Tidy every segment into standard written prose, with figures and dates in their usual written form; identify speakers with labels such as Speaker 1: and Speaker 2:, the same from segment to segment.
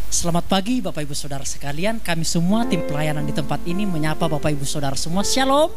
Speaker 1: Selamat pagi Bapak Ibu Saudara sekalian. Kami semua tim pelayanan di tempat ini menyapa Bapak Ibu Saudara semua. Shalom.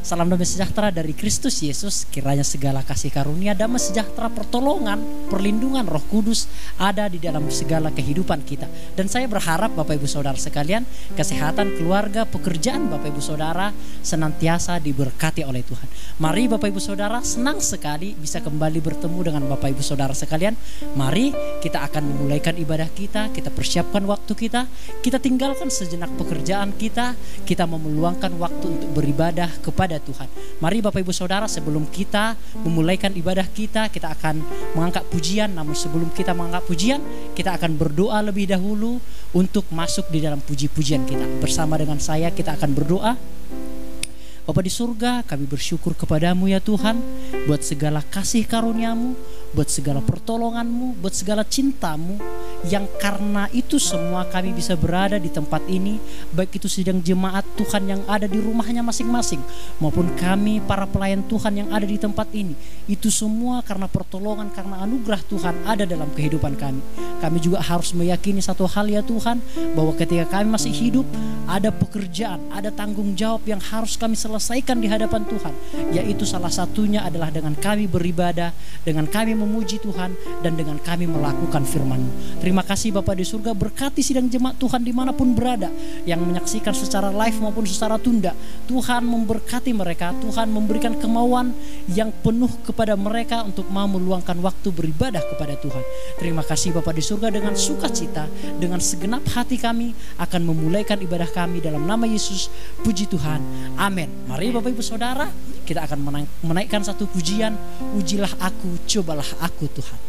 Speaker 1: Salam damai sejahtera dari Kristus Yesus. Kiranya segala kasih karunia, damai sejahtera, pertolongan, perlindungan Roh Kudus ada di dalam segala kehidupan kita. Dan saya berharap Bapak Ibu Saudara sekalian, kesehatan keluarga, pekerjaan Bapak Ibu Saudara senantiasa diberkati oleh Tuhan. Mari Bapak Ibu Saudara, senang sekali bisa kembali bertemu dengan Bapak Ibu Saudara sekalian. Mari kita akan memulaikan ibadah kita, kita persiapkan waktu kita tinggalkan sejenak pekerjaan kita mau meluangkan waktu untuk beribadah kepada Tuhan. Mari Bapak Ibu Saudara, sebelum kita memulaikan ibadah kita akan mengangkat pujian. Namun sebelum kita mengangkat pujian, kita akan berdoa lebih dahulu untuk masuk di dalam puji-pujian kita. Bersama dengan saya kita akan berdoa. Bapa di surga, kami bersyukur kepadamu ya Tuhan, buat segala kasih karuniamu, buat segala pertolonganmu, buat segala cintamu, yang karena itu semua kami bisa berada di tempat ini, baik itu sidang jemaat Tuhan yang ada di rumahnya masing-masing, maupun kami para pelayan Tuhan yang ada di tempat ini. Itu semua karena pertolongan, karena anugerah Tuhan ada dalam kehidupan kami. Kami juga harus meyakini satu hal ya Tuhan, bahwa ketika kami masih hidup, ada pekerjaan, ada tanggung jawab yang harus kami selesaikan di hadapan Tuhan, yaitu salah satunya adalah dengan kami beribadah, dengan kami memuji Tuhan, dan dengan kami melakukan firman-Mu. Terima kasih Bapa di surga, berkati sidang jemaat Tuhan dimanapun berada, yang menyaksikan secara live maupun secara tunda. Tuhan memberkati mereka, Tuhan memberikan kemauan yang penuh kepada mereka untuk mau meluangkan waktu beribadah kepada Tuhan. Terima kasih Bapa di surga, dengan sukacita, dengan segenap hati kami akan memulaikan ibadah kami dalam nama Yesus. Puji Tuhan, amin. Mari Bapak Ibu Saudara, kita akan menaikkan satu pujian. Ujilah aku, cobalah aku Tuhan.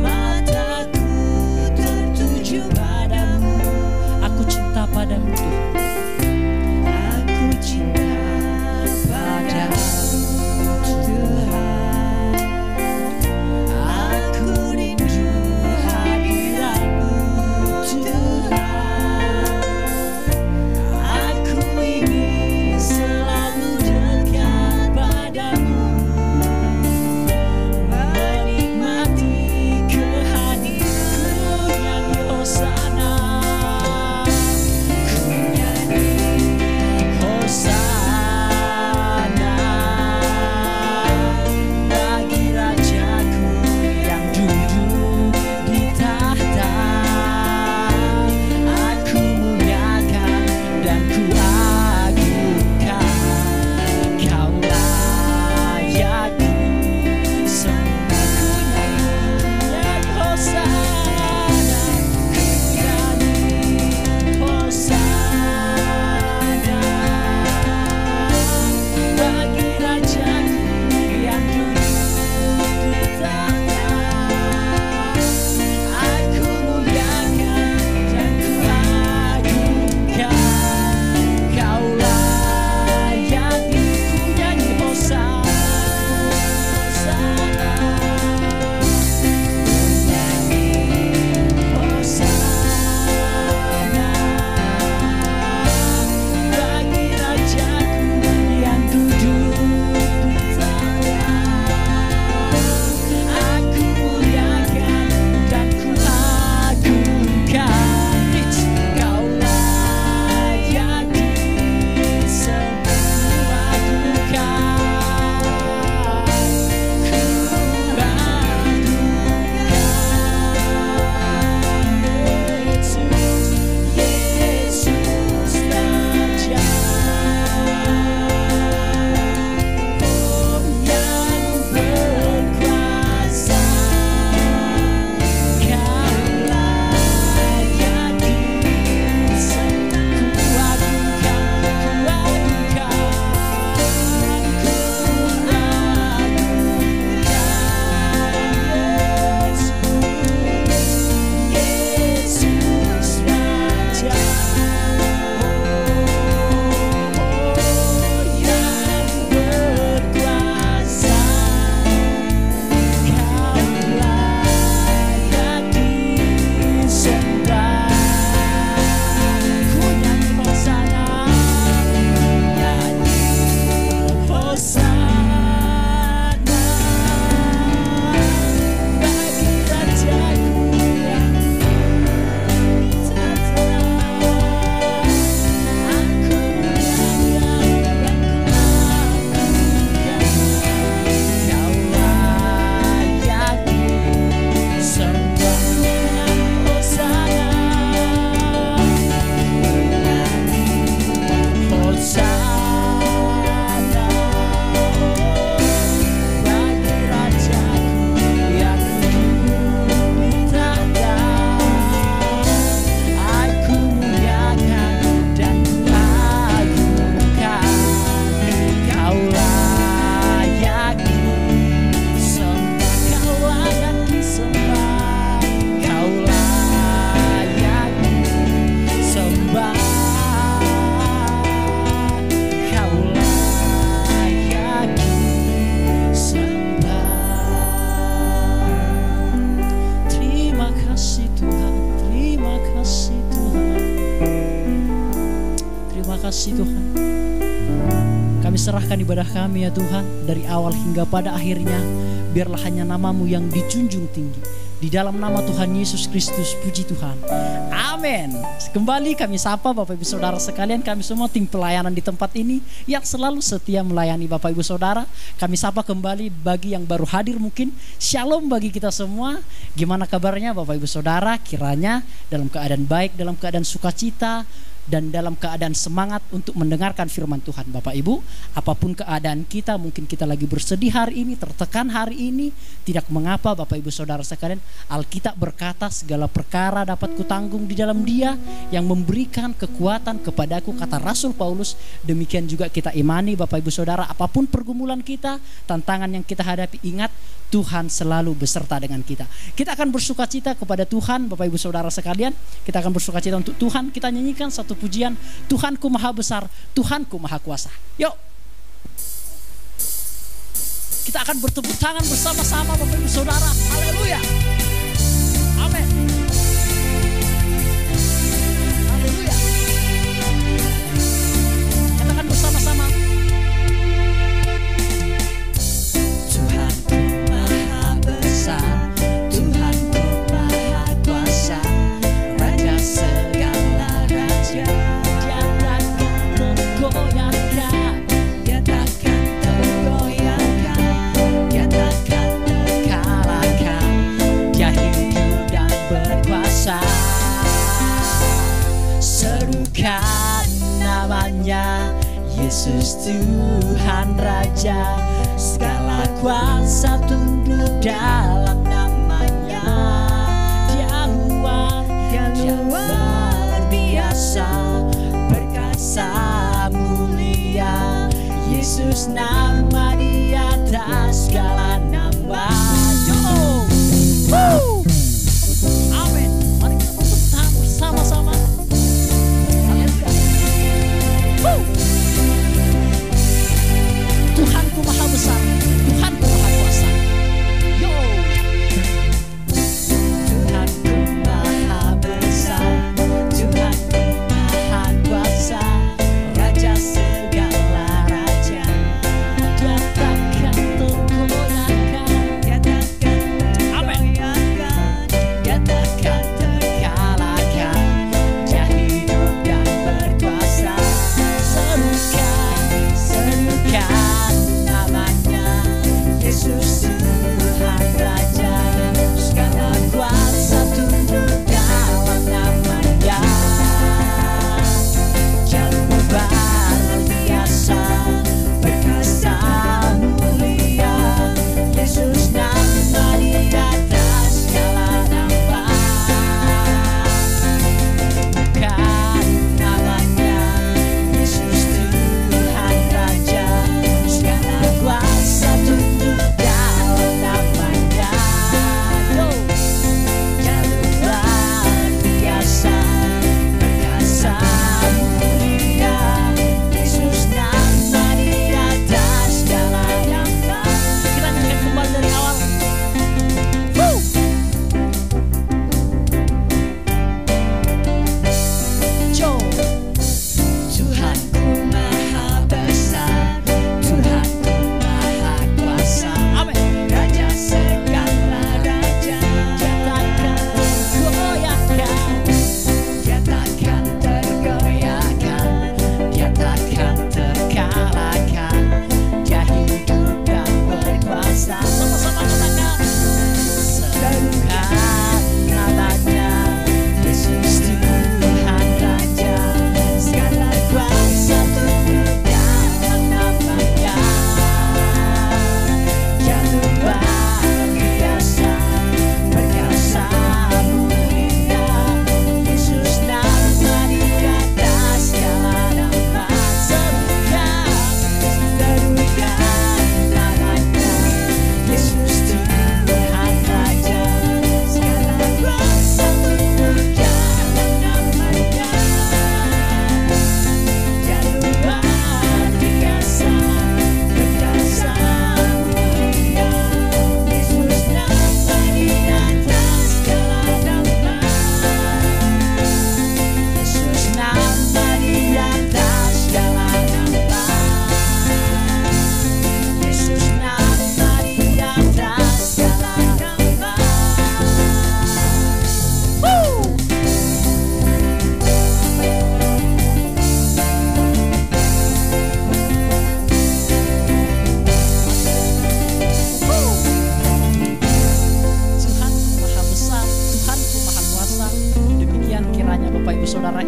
Speaker 2: Mata
Speaker 1: kasih Tuhan. Kami serahkan ibadah kami ya Tuhan, dari awal hingga pada akhirnya, biarlah hanya nama-Mu yang dijunjung tinggi. Di dalam nama Tuhan Yesus Kristus, puji Tuhan. Amin. Kembali kami sapa Bapak Ibu Saudara sekalian, kami semua tim pelayanan di tempat ini yang selalu setia melayani Bapak Ibu Saudara. Kami sapa kembali bagi yang baru hadir mungkin. Shalom bagi kita semua. Gimana kabarnya Bapak Ibu Saudara? Kiranya dalam keadaan baik, dalam keadaan sukacita, dan dalam keadaan semangat untuk mendengarkan firman Tuhan. Bapak Ibu, apapun keadaan kita, mungkin kita lagi bersedih hari ini, tertekan hari ini, tidak mengapa Bapak Ibu Saudara sekalian. Alkitab berkata segala perkara dapat kutanggung di dalam Dia yang memberikan kekuatan kepadaku, kata Rasul Paulus. Demikian juga kita imani Bapak Ibu Saudara, apapun pergumulan kita, tantangan yang kita hadapi, ingat Tuhan selalu beserta dengan kita. Kita akan bersukacita kepada Tuhan Bapak Ibu Saudara sekalian. Kita akan bersukacita untuk Tuhan. Kita nyanyikan satu pujian, Tuhanku Maha Besar, Tuhanku Maha Kuasa. Yuk, kita akan bertepuk tangan bersama-sama Bapak Ibu Saudara. Haleluya. Amin. Haleluya. Katakan bersama-sama, Tuhanku Maha Besar, Tuhanku Maha Kuasa, Raja segala raja. Dia takkan tergoyahkan, Dia takkan tergoyahkan, Dia takkan terkalahkan. Dia hidup dan berkuasa. Serukan namanya, Yesus Tuhan Raja. Segala kuasa tunduk dalam namanya. Dia luar biasa, perkasa mulia. Yesus nama di atas segala nama. Yo, woo, amin. Mari kita tepuk tangan bersama-sama. Haleluya. Woo. Tuhanku Maha Besar, Tuhanku Maha Kuasa. Yo, Tuhanku Maha Besar, Tuhanku Maha Kuasa, Raja segala raja. Dia takkan tergoyahkan,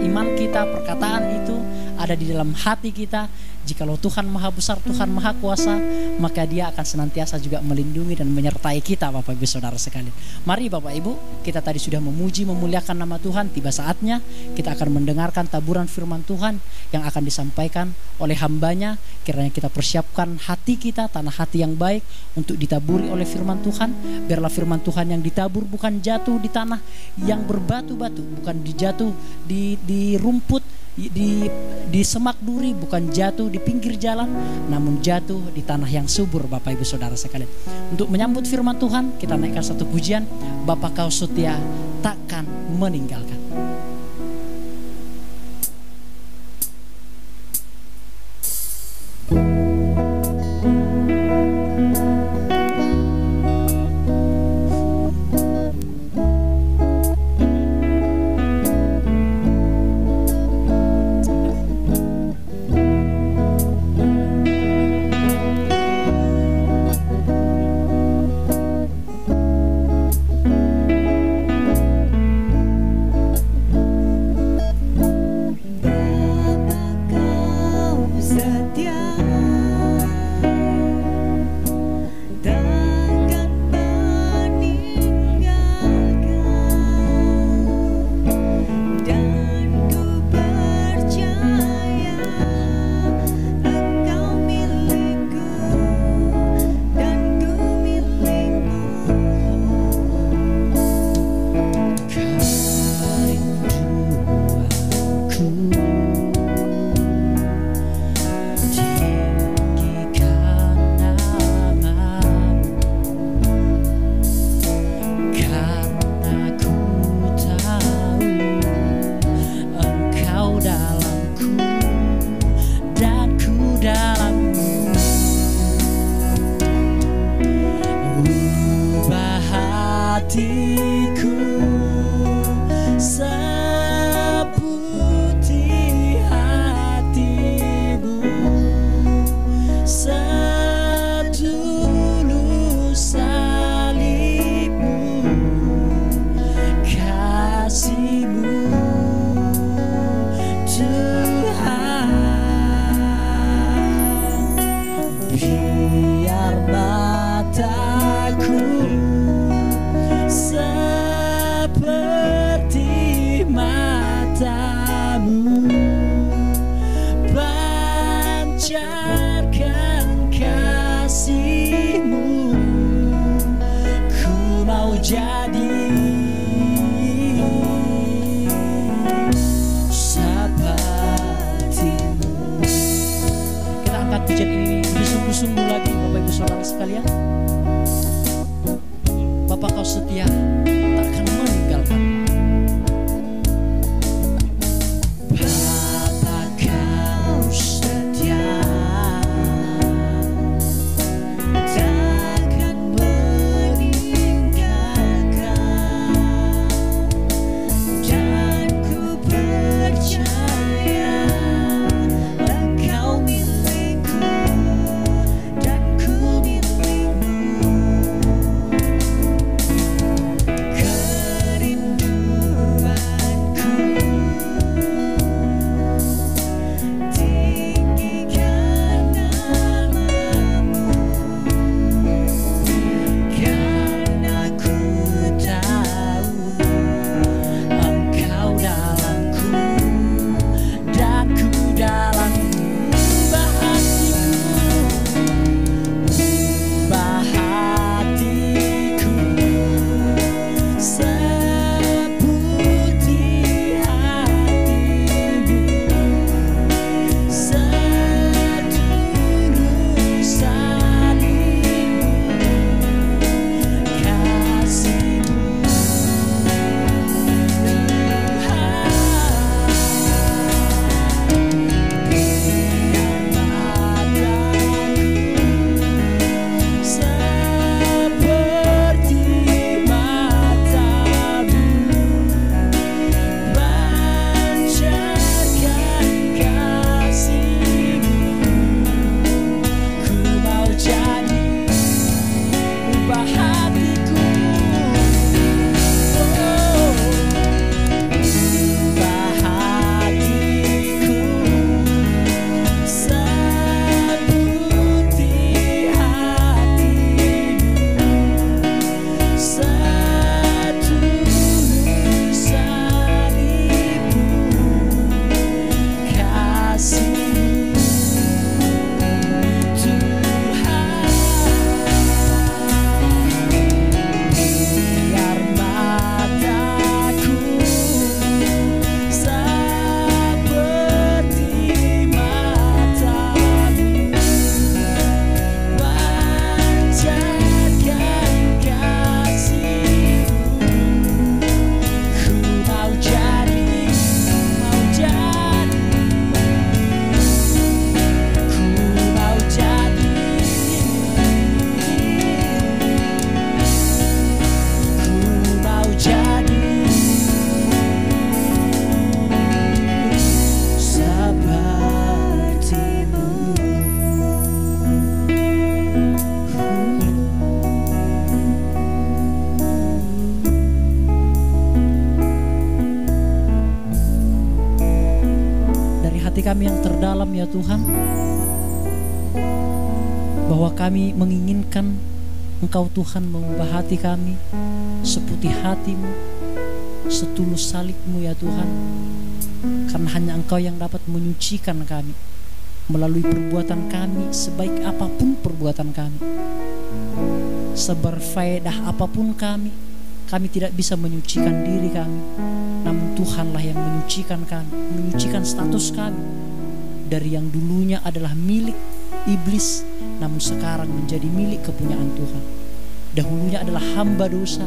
Speaker 1: iman kita, perkataan itu ada di dalam hati kita. Jikalau Tuhan Maha Besar, Tuhan Maha Kuasa, maka Dia akan senantiasa juga melindungi dan menyertai kita, Bapak Ibu Saudara sekalian. Mari Bapak Ibu, kita tadi sudah memuji memuliakan nama Tuhan. Tiba saatnya kita akan mendengarkan taburan firman Tuhan yang akan disampaikan oleh hambanya. Kiranya kita persiapkan hati kita, tanah hati yang baik untuk ditaburi oleh firman Tuhan. Biarlah firman Tuhan yang ditabur bukan jatuh di tanah yang berbatu-batu, bukan dijatuh di rumput, di semak duri, bukan jatuh di pinggir jalan, namun jatuh di tanah yang subur, Bapak Ibu Saudara sekalian. Untuk menyambut firman Tuhan, kita naikkan satu pujian, Bapa Kau setia takkan meninggalkan.
Speaker 2: Biar mataku
Speaker 1: hati kami yang terdalam ya Tuhan, bahwa kami menginginkan Engkau Tuhan mengubah hati kami seputih hati-Mu, setulus salib-Mu ya Tuhan. Karena hanya Engkau yang dapat menyucikan kami melalui perbuatan kami, sebaik apapun perbuatan kami, seberfaedah apapun kami tidak bisa menyucikan diri kami. Namun Tuhanlah yang menyucikan kami, menyucikan status kami dari yang dulunya adalah milik iblis, namun sekarang menjadi milik kepunyaan Tuhan. Dahulunya adalah hamba dosa,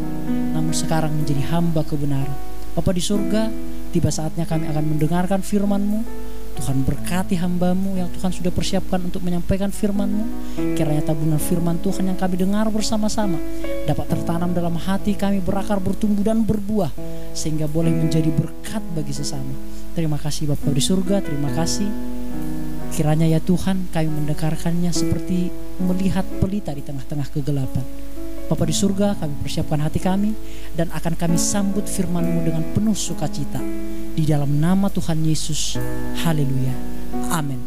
Speaker 1: namun sekarang menjadi hamba kebenaran. Bapa di surga, tiba saatnya kami akan mendengarkan firman-Mu. Tuhan berkati hamba-Mu yang Tuhan sudah persiapkan untuk menyampaikan firman-Mu. Kiranya tabungan firman Tuhan yang kami dengar bersama-sama dapat tertanam dalam hati kami, berakar, bertumbuh dan berbuah, sehingga boleh menjadi berkat bagi sesama. Terima kasih Bapa di surga, terima kasih. Kiranya ya Tuhan kami mendengarkannya seperti melihat pelita di tengah-tengah kegelapan. Bapa di surga, kami persiapkan hati kami dan akan kami sambut firman-Mu dengan penuh sukacita. Di dalam nama Tuhan Yesus. Haleluya. Amin.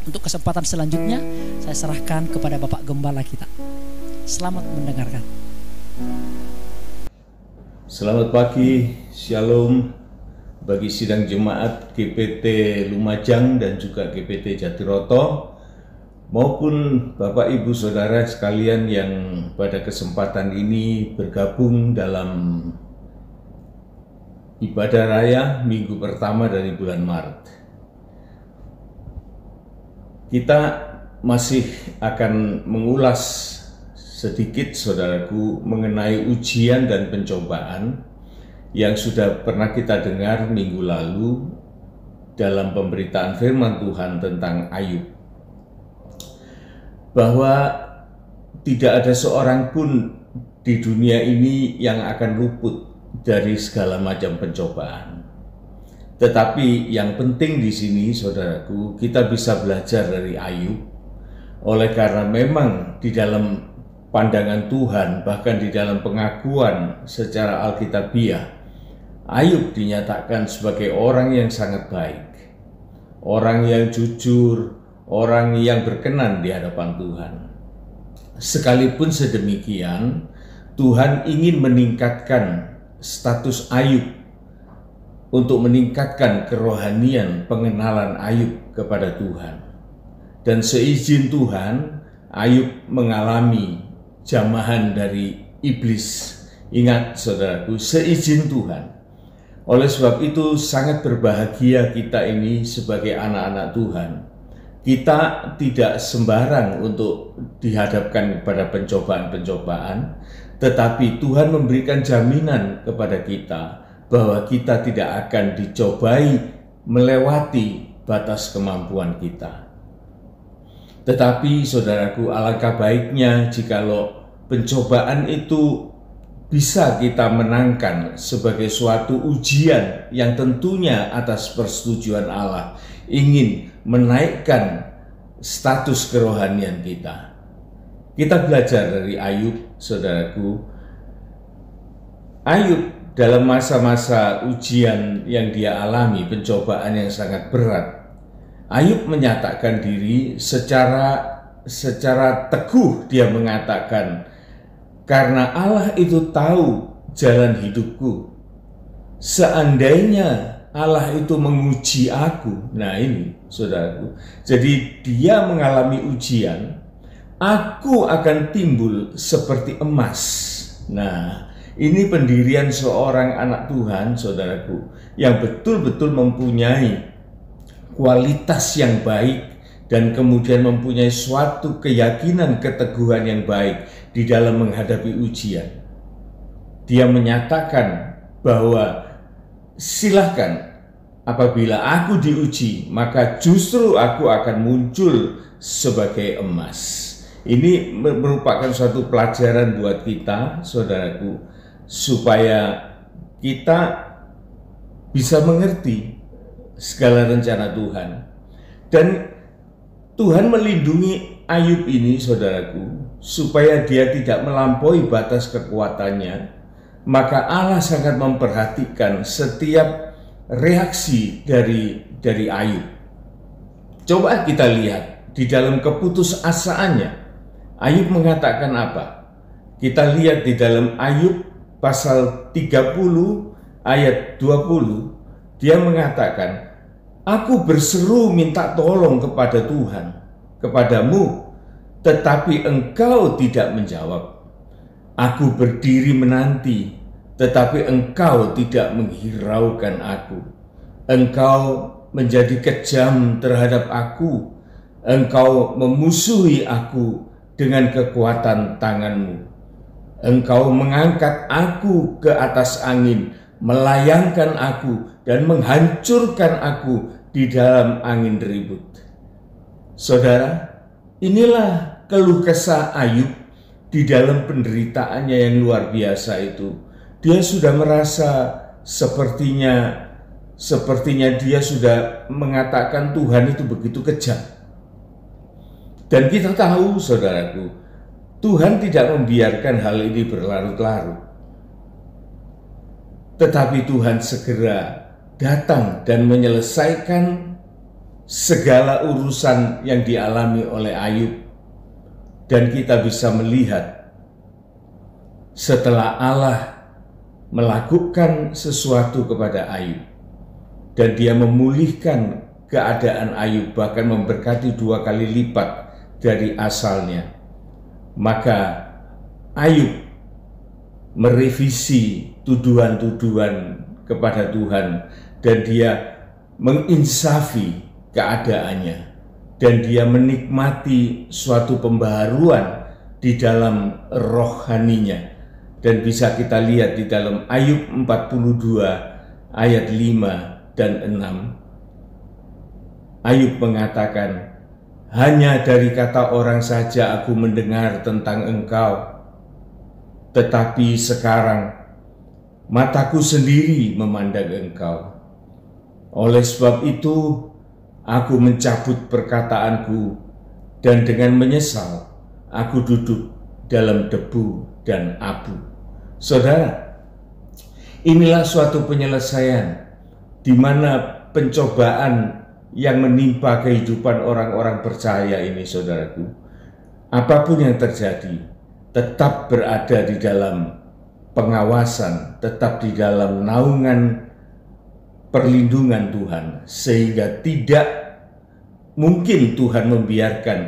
Speaker 1: Untuk kesempatan selanjutnya, saya serahkan kepada Bapak Gembala kita. Selamat mendengarkan.
Speaker 2: Selamat pagi, Shalom bagi sidang jemaat GPT Lumajang dan juga GPT Jatiroto, maupun Bapak Ibu Saudara sekalian yang pada kesempatan ini bergabung dalam ibadah raya minggu pertama dari bulan Maret. Kita masih akan mengulas sedikit, saudaraku, mengenai ujian dan pencobaan yang sudah pernah kita dengar minggu lalu dalam pemberitaan firman Tuhan tentang Ayub. Bahwa tidak ada seorang pun di dunia ini yang akan luput dari segala macam pencobaan. Tetapi yang penting di sini, saudaraku, kita bisa belajar dari Ayub. Oleh karena memang di dalam pandangan Tuhan, bahkan di dalam pengakuan secara alkitabiah, Ayub dinyatakan sebagai orang yang sangat baik, orang yang jujur, orang yang berkenan di hadapan Tuhan. Sekalipun sedemikian, Tuhan ingin meningkatkan status Ayub untuk meningkatkan kerohanian pengenalan Ayub kepada Tuhan. Dan seizin Tuhan, Ayub mengalami jamahan dari iblis. Ingat saudaraku, seizin Tuhan. Oleh sebab itu sangat berbahagia kita ini sebagai anak-anak Tuhan. Kita tidak sembarang untuk dihadapkan kepada pencobaan-pencobaan, tetapi Tuhan memberikan jaminan kepada kita bahwa kita tidak akan dicobai melewati batas kemampuan kita. Tetapi saudaraku, alangkah baiknya jikalau pencobaan itu bisa kita menangkan sebagai suatu ujian yang tentunya atas persetujuan Allah ingin menaikkan status kerohanian kita. Kita belajar dari Ayub, saudaraku. Ayub dalam masa-masa ujian yang dia alami, pencobaan yang sangat berat, Ayub menyatakan diri secara teguh. Dia mengatakan, karena Allah itu tahu jalan hidupku. Seandainya Allah itu menguji aku. Nah ini saudaraku. Jadi dia mengalami ujian. Aku akan timbul seperti emas. Nah ini pendirian seorang anak Tuhan, saudaraku, yang betul-betul mempunyai kualitas yang baik dan kemudian mempunyai suatu keyakinan, keteguhan yang baik di dalam menghadapi ujian. Dia menyatakan bahwa silahkan, apabila aku diuji, maka justru aku akan muncul sebagai emas. Ini merupakan suatu pelajaran buat kita, saudaraku, supaya kita bisa mengerti segala rencana Tuhan. Dan Tuhan melindungi Ayub ini, saudaraku, supaya dia tidak melampaui batas kekuatannya. Maka Allah sangat memperhatikan setiap reaksi dari Ayub. Coba kita lihat di dalam keputusasaannya, Ayub mengatakan apa? Kita lihat di dalam Ayub pasal 30 ayat 20, dia mengatakan, aku berseru minta tolong kepada Tuhan, kepadamu, tetapi engkau tidak menjawab. Aku berdiri menanti, tetapi engkau tidak menghiraukan aku. Engkau menjadi kejam terhadap aku. Engkau memusuhi aku dengan kekuatan tanganmu. Engkau mengangkat aku ke atas angin, melayangkan aku dan menghancurkan aku di dalam angin ribut. Saudara, inilah keluh kesah Ayub di dalam penderitaannya yang luar biasa itu. Dia sudah merasa sepertinya dia sudah mengatakan Tuhan itu begitu kejam. Dan kita tahu, saudaraku, Tuhan tidak membiarkan hal ini berlarut-larut. Tetapi Tuhan segera datang dan menyelesaikan segala urusan yang dialami oleh Ayub. Dan kita bisa melihat setelah Allah melakukan sesuatu kepada Ayub dan dia memulihkan keadaan Ayub, bahkan memberkati 2 kali lipat dari asalnya, maka Ayub merevisi tuduhan-tuduhan kepada Tuhan dan dia menginsafi keadaannya. Dan dia menikmati suatu pembaharuan di dalam rohaninya. Dan bisa kita lihat di dalam Ayub 42 ayat 5 dan 6. Ayub mengatakan, hanya dari kata orang saja aku mendengar tentang engkau. Tetapi sekarang mataku sendiri memandang engkau. Oleh sebab itu, aku mencabut perkataanku dan dengan menyesal aku duduk dalam debu dan abu. Saudara, inilah suatu penyelesaian di mana pencobaan yang menimpa kehidupan orang-orang percaya ini, saudaraku. Apapun yang terjadi, tetap berada di dalam pengawasan, tetap di dalam naungan perlindungan Tuhan, sehingga tidak mungkin Tuhan membiarkan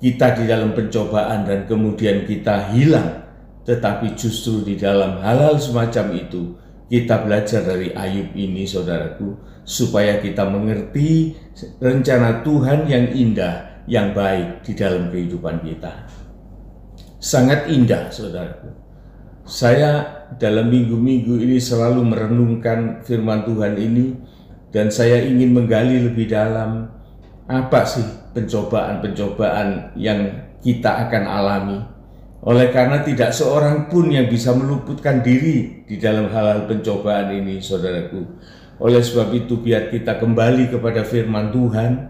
Speaker 2: kita di dalam pencobaan dan kemudian kita hilang. Tetapi justru di dalam hal-hal semacam itu kita belajar dari Ayub ini, saudaraku, supaya kita mengerti rencana Tuhan yang indah, yang baik di dalam kehidupan kita. Sangat indah, saudaraku. Saya dalam minggu-minggu ini selalu merenungkan firman Tuhan ini, dan saya ingin menggali lebih dalam apa sih pencobaan-pencobaan yang kita akan alami. Oleh karena tidak seorang pun yang bisa meluputkan diri di dalam hal-hal pencobaan ini, saudaraku. Oleh sebab itu biar kita kembali kepada firman Tuhan,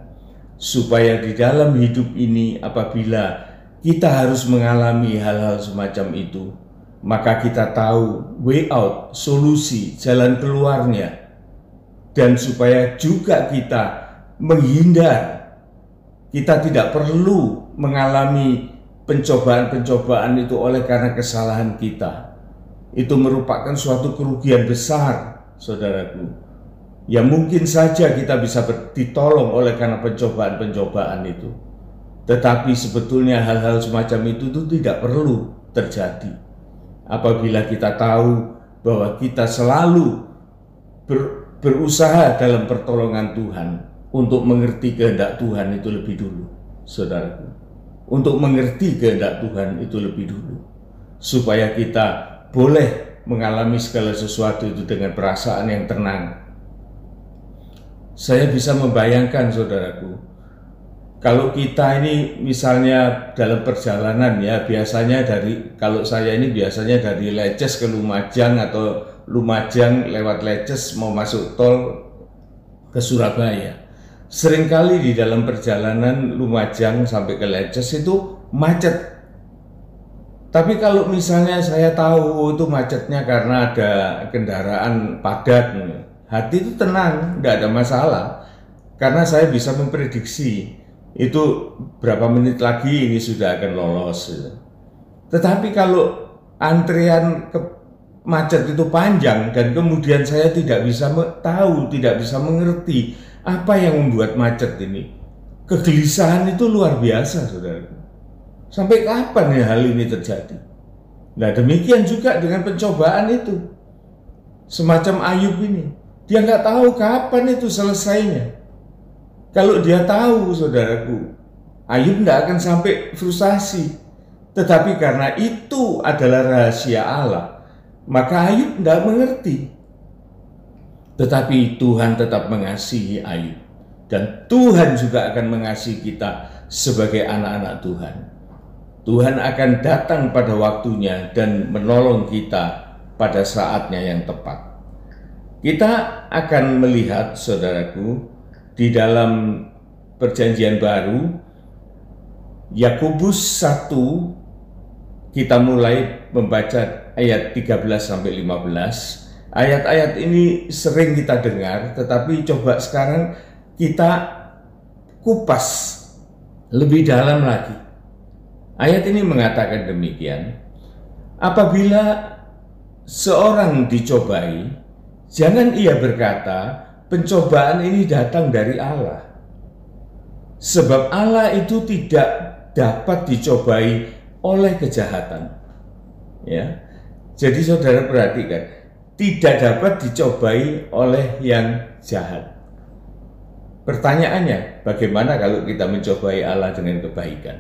Speaker 2: supaya di dalam hidup ini apabila kita harus mengalami hal-hal semacam itu, maka kita tahu way out, solusi, jalan keluarnya. Dan supaya juga kita menghindar, kita tidak perlu mengalami pencobaan-pencobaan itu oleh karena kesalahan kita. Itu merupakan suatu kerugian besar, saudaraku. Ya mungkin saja kita bisa ditolong oleh karena pencobaan-pencobaan itu. Tetapi sebetulnya hal-hal semacam itu tidak perlu terjadi. Apabila kita tahu bahwa kita selalu berusaha dalam pertolongan Tuhan untuk mengerti kehendak Tuhan itu lebih dulu, saudaraku. Untuk mengerti kehendak Tuhan itu lebih dulu, supaya kita boleh mengalami segala sesuatu itu dengan perasaan yang tenang. Saya bisa membayangkan, saudaraku, kalau kita ini misalnya dalam perjalanan, ya biasanya kalau saya ini biasanya dari Leces ke Lumajang atau Lumajang lewat Leces mau masuk tol ke Surabaya. Seringkali di dalam perjalanan Lumajang sampai ke Leces itu macet. Tapi kalau misalnya saya tahu itu macetnya karena ada kendaraan padat, hati itu tenang, tidak ada masalah. karena saya bisa memprediksi itu berapa menit lagi ini sudah akan lolos. Tetapi kalau antrian macet itu panjang dan kemudian saya tidak bisa tahu, tidak bisa mengerti apa yang membuat macet ini, kegelisahan itu luar biasa, saudara. Sampai kapan ya hal ini terjadi? Nah, demikian juga dengan pencobaan itu. Semacam Ayub ini, dia nggak tahu kapan itu selesainya. Kalau dia tahu, saudaraku, Ayub nggak akan sampai frustasi. Tetapi karena itu adalah rahasia Allah, maka Ayub nggak mengerti. Tetapi Tuhan tetap mengasihi Ayub. Dan Tuhan juga akan mengasihi kita sebagai anak-anak Tuhan. Tuhan akan datang pada waktunya dan menolong kita pada saatnya yang tepat. Kita akan melihat, saudaraku, di dalam Perjanjian Baru, Yakobus 1, kita mulai membaca ayat 13-15. Ayat-ayat ini sering kita dengar, tetapi coba sekarang kita kupas lebih dalam lagi. Ayat ini mengatakan demikian, apabila seorang dicobai, jangan ia berkata, pencobaan ini datang dari Allah. Sebab Allah itu tidak dapat dicobai oleh kejahatan. Ya. Jadi saudara perhatikan, tidak dapat dicobai oleh yang jahat. Pertanyaannya, bagaimana kalau kita mencobai Allah dengan kebaikan?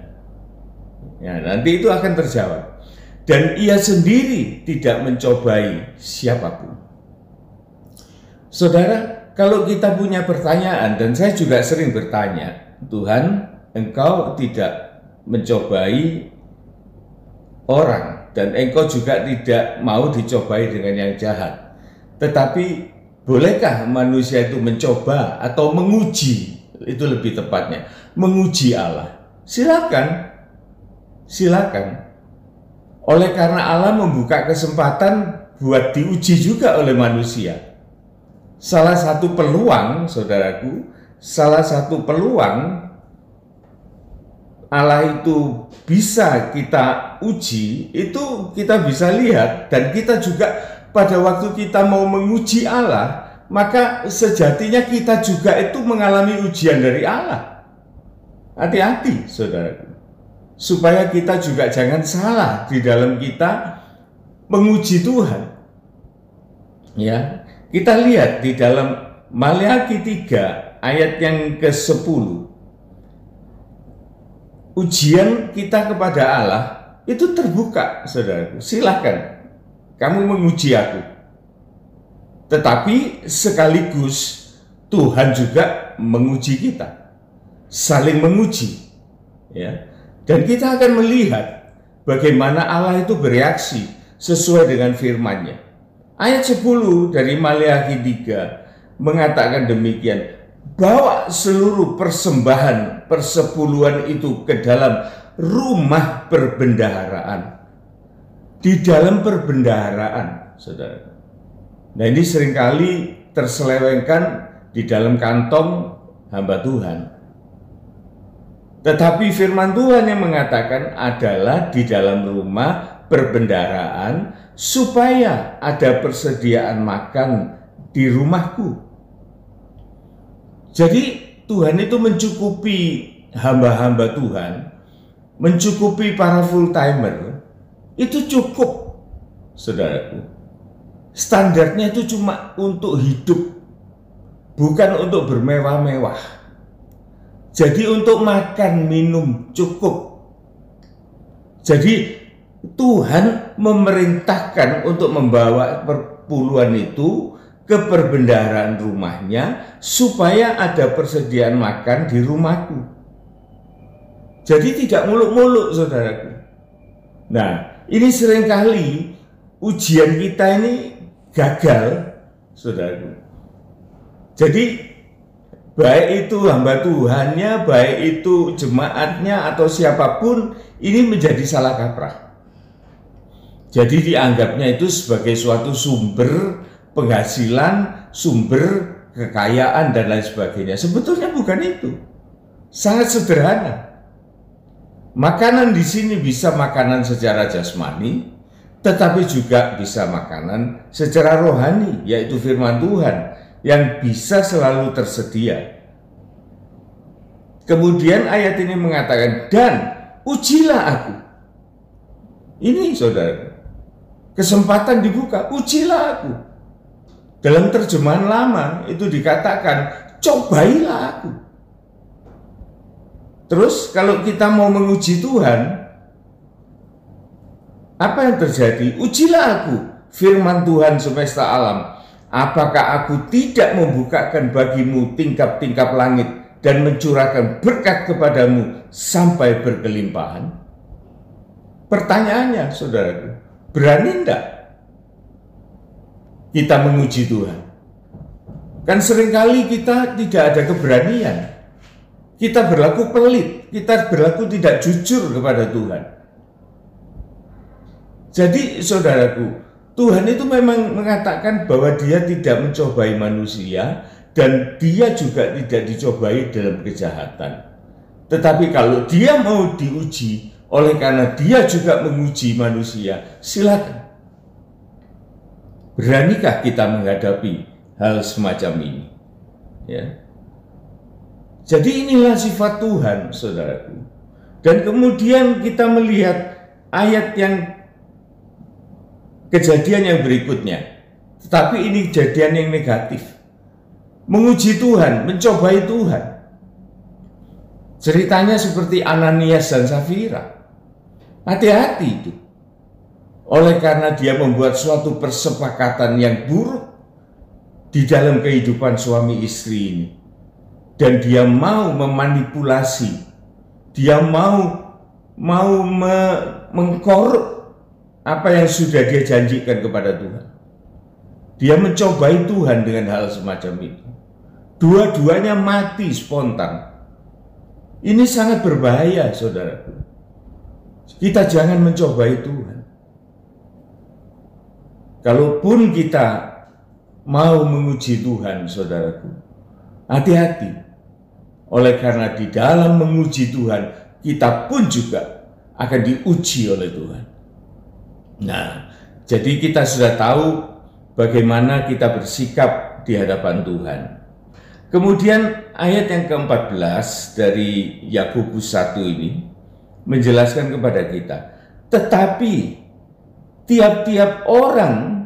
Speaker 2: Ya, nanti itu akan terjawab. Dan ia sendiri tidak mencobai siapapun. Saudara, kalau kita punya pertanyaan, dan saya juga sering bertanya, Tuhan, Engkau tidak mencobai orang, dan Engkau juga tidak mau dicobai dengan yang jahat. Tetapi bolehkah manusia itu mencoba atau menguji, itu lebih tepatnya, menguji Allah? Silakan. Silakan. Oleh karena Allah membuka kesempatan buat diuji juga oleh manusia. Salah satu peluang, saudaraku, salah satu peluang Allah itu bisa kita uji, itu kita bisa lihat. Dan kita juga pada waktu kita mau menguji Allah, maka sejatinya kita juga itu mengalami ujian dari Allah. Hati-hati, saudaraku, supaya kita juga jangan salah di dalam kita menguji Tuhan. Ya, kita lihat di dalam Maleakhi 3 ayat yang ke-10. Ujian kita kepada Allah itu terbuka, saudaraku. Silahkan kamu menguji aku. Tetapi sekaligus Tuhan juga menguji kita. Saling menguji. Ya. Dan kita akan melihat bagaimana Allah itu bereaksi sesuai dengan firman-Nya. Ayat 10 dari Maleakhi 3 mengatakan demikian, bawa seluruh persembahan persepuluhan itu ke dalam rumah perbendaharaan. Di dalam perbendaharaan, saudara. Nah, ini seringkali terselewengkan di dalam kantong hamba Tuhan. Tetapi firman Tuhan yang mengatakan adalah di dalam rumah perbendaharaan supaya ada persediaan makan di rumahku. Jadi Tuhan itu mencukupi hamba-hamba Tuhan, mencukupi para full timer, itu cukup, saudaraku. Standarnya itu cuma untuk hidup, bukan untuk bermewah-mewah. Jadi untuk makan minum cukup. Jadi Tuhan memerintahkan untuk membawa perpuluhan itu ke perbendaharaan rumahnya supaya ada persediaan makan di rumahku. Jadi tidak muluk-muluk, saudaraku. Nah, ini seringkali ujian kita ini gagal, saudaraku. Jadi baik itu hamba Tuhannya, baik itu jemaatnya atau siapapun, ini menjadi salah kaprah. Jadi dianggapnya itu sebagai suatu sumber penghasilan, sumber kekayaan dan lain sebagainya. Sebetulnya bukan itu. Sangat sederhana. Makanan di sini bisa makanan secara jasmani, tetapi juga bisa makanan secara rohani, yaitu firman Tuhan yang bisa selalu tersedia. Kemudian ayat ini mengatakan, dan ujilah aku. Ini saudara, kesempatan dibuka, ujilah aku. Dalam terjemahan lama itu dikatakan, cobailah aku. Terus kalau kita mau menguji Tuhan, apa yang terjadi? Ujilah aku, firman Tuhan semesta alam. Apakah aku tidak membukakan bagimu tingkap-tingkap langit dan mencurahkan berkat kepadamu sampai berkelimpahan? Pertanyaannya, saudaraku, berani enggak kita menguji Tuhan? Kan seringkali kita tidak ada keberanian. Kita berlaku pelit, kita berlaku tidak jujur kepada Tuhan. Jadi saudaraku, Tuhan itu memang mengatakan bahwa dia tidak mencobai manusia dan dia juga tidak dicobai dalam kejahatan. Tetapi kalau dia mau diuji, oleh karena dia juga menguji manusia, silakan. Beranikah kita menghadapi hal semacam ini? Ya. Jadi inilah sifat Tuhan, saudaraku. Dan kemudian kita melihat ayat yang kejadian yang berikutnya. Tetapi ini kejadian yang negatif. Menguji Tuhan, mencobai Tuhan. Ceritanya seperti Ananias dan Safira. Hati-hati itu. Oleh karena dia membuat suatu persepakatan yang buruk di dalam kehidupan suami istri ini. Dan dia mau memanipulasi, dia mau mengkorup apa yang sudah dia janjikan kepada Tuhan. Dia mencobai Tuhan dengan hal semacam itu. Dua-duanya mati spontan. Ini sangat berbahaya, saudaraku. Kita jangan mencobai Tuhan. Kalaupun kita mau menguji Tuhan, saudaraku, hati-hati. Oleh karena di dalam menguji Tuhan, kita pun juga akan diuji oleh Tuhan. Nah, jadi kita sudah tahu bagaimana kita bersikap di hadapan Tuhan. Kemudian ayat yang ke-14 dari Yakobus 1 ini menjelaskan kepada kita, tetapi tiap-tiap orang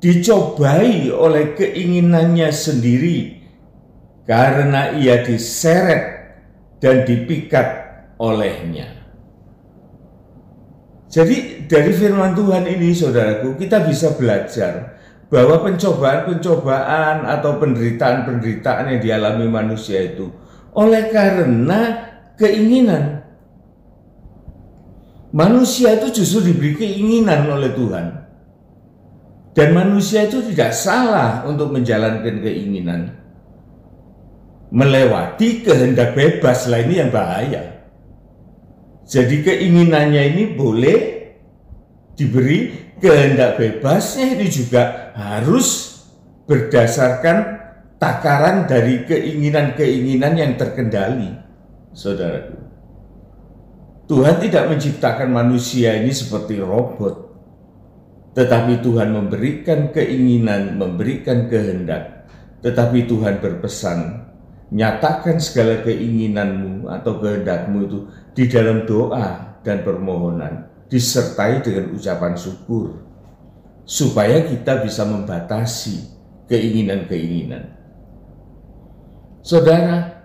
Speaker 2: dicobai oleh keinginannya sendiri, karena ia diseret dan dipikat olehnya. Jadi dari firman Tuhan ini, saudaraku, kita bisa belajar bahwa pencobaan-pencobaan atau penderitaan-penderitaan yang dialami manusia itu oleh karena keinginan. Manusia itu justru diberi keinginan oleh Tuhan. Dan manusia itu tidak salah untuk menjalankan keinginan. Melewati kehendak bebas lah, ini yang bahaya. Jadi keinginannya ini boleh diberi, kehendak bebasnya ini juga harus berdasarkan takaran dari keinginan-keinginan yang terkendali, saudaraku. Tuhan tidak menciptakan manusia ini seperti robot, tetapi Tuhan memberikan keinginan, memberikan kehendak. Tetapi Tuhan berpesan, nyatakan segala keinginanmu atau kehendakmu itu di dalam doa dan permohonan, disertai dengan ucapan syukur, supaya kita bisa membatasi keinginan-keinginan. Saudara,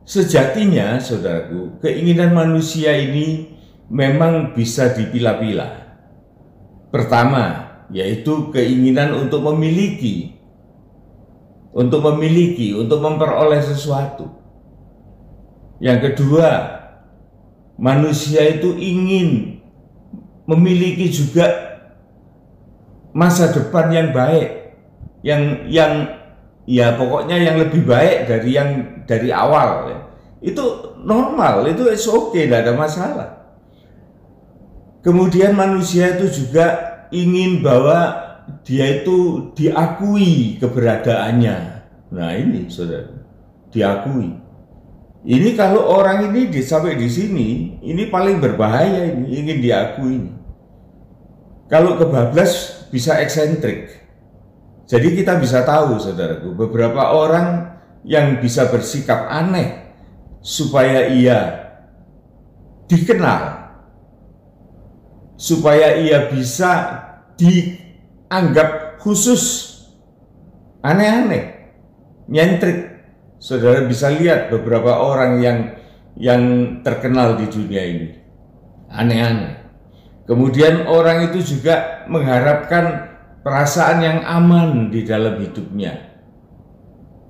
Speaker 2: sejatinya, saudaraku, keinginan manusia ini memang bisa dipilah-pilah. Pertama, yaitu keinginan untuk memiliki, untuk memperoleh sesuatu. Yang kedua, manusia itu ingin memiliki juga masa depan yang baik, yang ya pokoknya yang lebih baik dari awal. Itu normal, itu okay, tidak ada masalah. Kemudian manusia itu juga ingin bahwa dia itu diakui keberadaannya. Nah ini saudara, diakui. Ini kalau orang ini sampai di sini, ini paling berbahaya, ini ingin diakui. Kalau kebablas bisa eksentrik. Jadi kita bisa tahu saudaraku, beberapa orang yang bisa bersikap aneh supaya ia dikenal, supaya ia bisa dianggap khusus, aneh-aneh, nyentrik. Saudara bisa lihat beberapa orang yang terkenal di dunia ini, aneh-aneh. Kemudian orang itu juga mengharapkan perasaan yang aman di dalam hidupnya.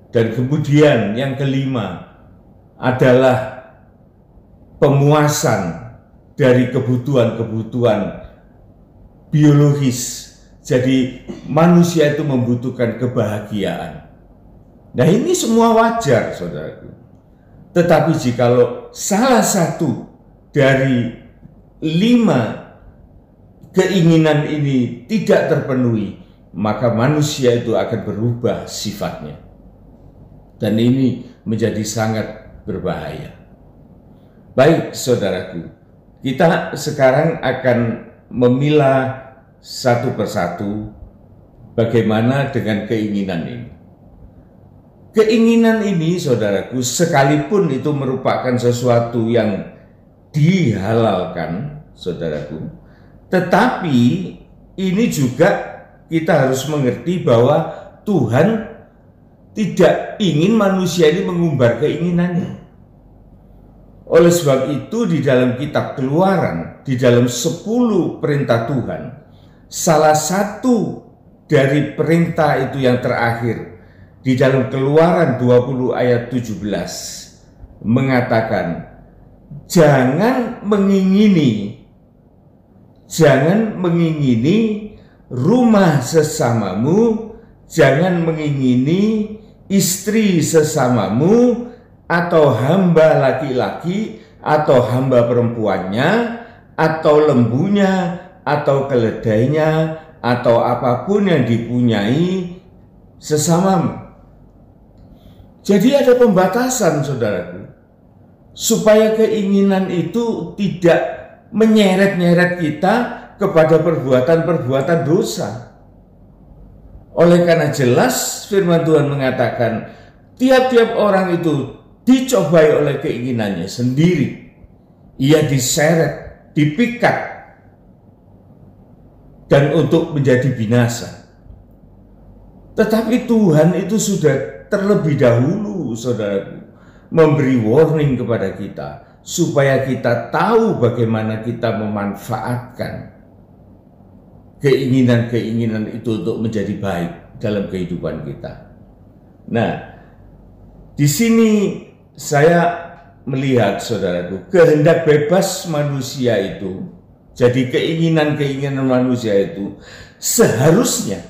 Speaker 2: Dan kemudian yang kelima adalah pemuasan dari kebutuhan-kebutuhan biologis. Jadi manusia itu membutuhkan kebahagiaan. Nah ini semua wajar saudaraku. Tetapi jikalau salah satu dari 5 keinginan ini tidak terpenuhi, maka manusia itu akan berubah sifatnya. Dan ini menjadi sangat berbahaya. Baik saudaraku, kita sekarang akan memilah satu persatu bagaimana dengan keinginan ini. Keinginan ini saudaraku, sekalipun itu merupakan sesuatu yang dihalalkan saudaraku, tetapi ini juga kita harus mengerti bahwa Tuhan tidak ingin manusia ini mengumbar keinginannya. Oleh sebab itu di dalam kitab Keluaran, di dalam 10 perintah Tuhan, salah satu dari perintah itu yang terakhir di dalam Keluaran 20 ayat 17 mengatakan, jangan mengingini rumah sesamamu, jangan mengingini istri sesamamu, atau hamba laki-laki, atau hamba perempuannya, atau lembunya, atau keledainya, atau apapun yang dipunyai sesamamu. Jadi ada pembatasan saudaraku, supaya keinginan itu tidak menyeret-nyeret kita kepada perbuatan-perbuatan dosa. Oleh karena jelas firman Tuhan mengatakan, tiap-tiap orang itu dicobai oleh keinginannya sendiri. Ia diseret, dipikat, dan untuk menjadi binasa. Tetapi Tuhan itu sudah terlebih dahulu, saudaraku, memberi warning kepada kita, supaya kita tahu bagaimana kita memanfaatkan keinginan-keinginan itu untuk menjadi baik dalam kehidupan kita. Nah, di sini saya melihat saudaraku, kehendak bebas manusia itu, jadi keinginan-keinginan manusia itu seharusnya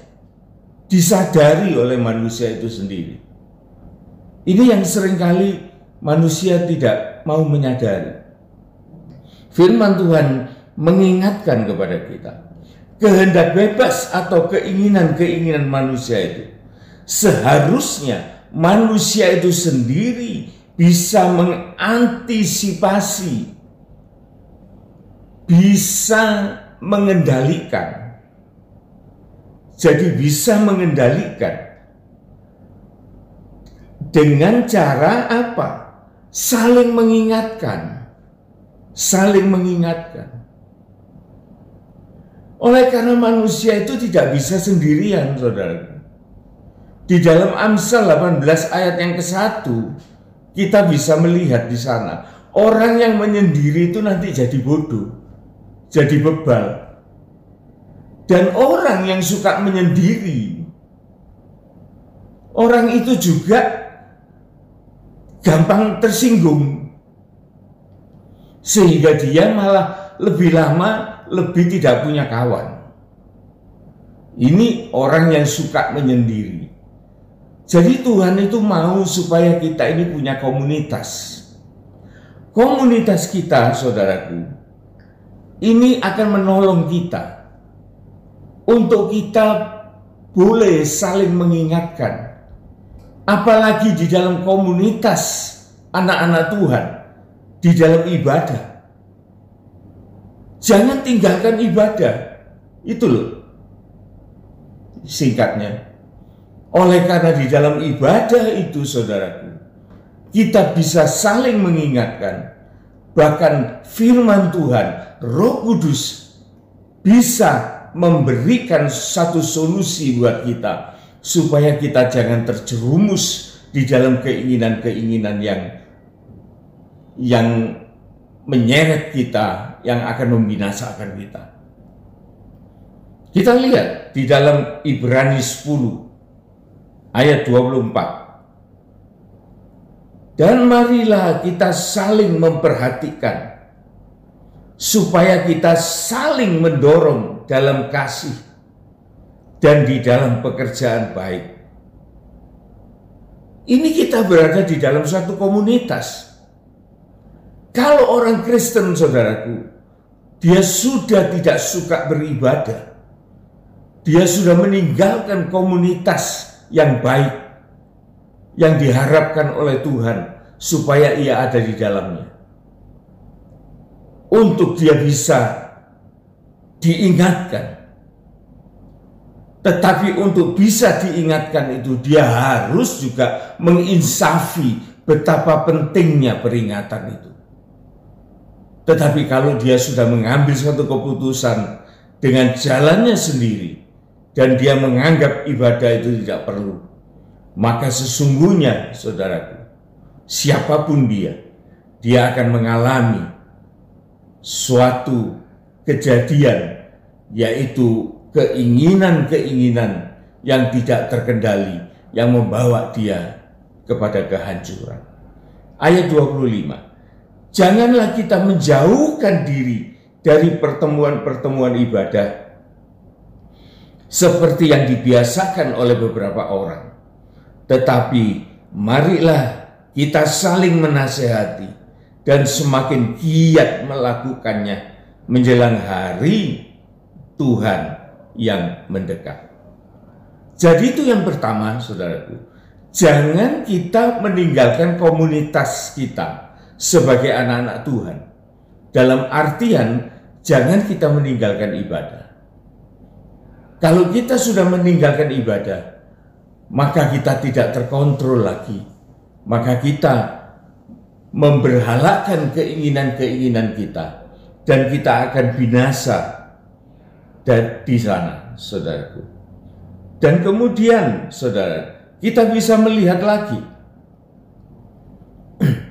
Speaker 2: disadari oleh manusia itu sendiri. Ini yang seringkali manusia tidak mau menyadari. Firman Tuhan mengingatkan kepada kita, kehendak bebas atau keinginan-keinginan manusia itu seharusnya manusia itu sendiri bisa mengantisipasi, bisa mengendalikan. Jadi bisa mengendalikan dengan cara apa? Saling mengingatkan. Saling mengingatkan. Oleh karena manusia itu tidak bisa sendirian, saudara. Di dalam Amsal 18 ayat yang ke-1, kita bisa melihat di sana, orang yang menyendiri itu nanti jadi bodoh, jadi bebal. Dan orang yang suka menyendiri, orang itu juga gampang tersinggung, sehingga dia malah lebih lama lebih tidak punya kawan. Ini orang yang suka menyendiri. Jadi Tuhan itu mau supaya kita ini punya komunitas. Komunitas kita, saudaraku, ini akan menolong kita untuk kita boleh saling mengingatkan apalagi di dalam komunitas anak-anak Tuhan, di dalam ibadah. Jangan tinggalkan ibadah. Itu loh singkatnya. Oleh karena di dalam ibadah itu, saudaraku, kita bisa saling mengingatkan. Bahkan firman Tuhan, Roh Kudus bisa memberikan satu solusi buat kita, supaya kita jangan terjerumus di dalam keinginan-keinginan yang menyeret kita, yang akan membinasakan kita. Kita lihat di dalam Ibrani 10 ayat 24. Dan marilah kita saling memperhatikan, supaya kita saling mendorong dalam kasih dan di dalam pekerjaan baik. Ini kita berada di dalam suatu komunitas. Kalau orang Kristen, saudaraku, dia sudah tidak suka beribadah. Dia sudah meninggalkan komunitas yang baik, yang diharapkan oleh Tuhan supaya ia ada di dalamnya. Untuk dia bisa diingatkan. Tetapi untuk bisa diingatkan itu, dia harus juga menginsafi betapa pentingnya peringatan itu. Tetapi kalau dia sudah mengambil suatu keputusan dengan jalannya sendiri, dan dia menganggap ibadah itu tidak perlu, maka sesungguhnya, saudaraku, siapapun dia akan mengalami suatu kejadian, yaitu keinginan-keinginan yang tidak terkendali, yang membawa dia kepada kehancuran. Ayat 25, janganlah kita menjauhkan diri dari pertemuan-pertemuan ibadah, seperti yang dibiasakan oleh beberapa orang. Tetapi marilah kita saling menasehati dan semakin giat melakukannya menjelang hari Tuhan yang mendekat. Jadi itu yang pertama, saudaraku. Jangan kita meninggalkan komunitas kita sebagai anak-anak Tuhan. Dalam artian, jangan kita meninggalkan ibadah. Kalau kita sudah meninggalkan ibadah, maka kita tidak terkontrol lagi. Maka kita memberhalakan keinginan-keinginan kita, dan kita akan binasa di sana, saudaraku. Dan kemudian, saudara, kita bisa melihat lagi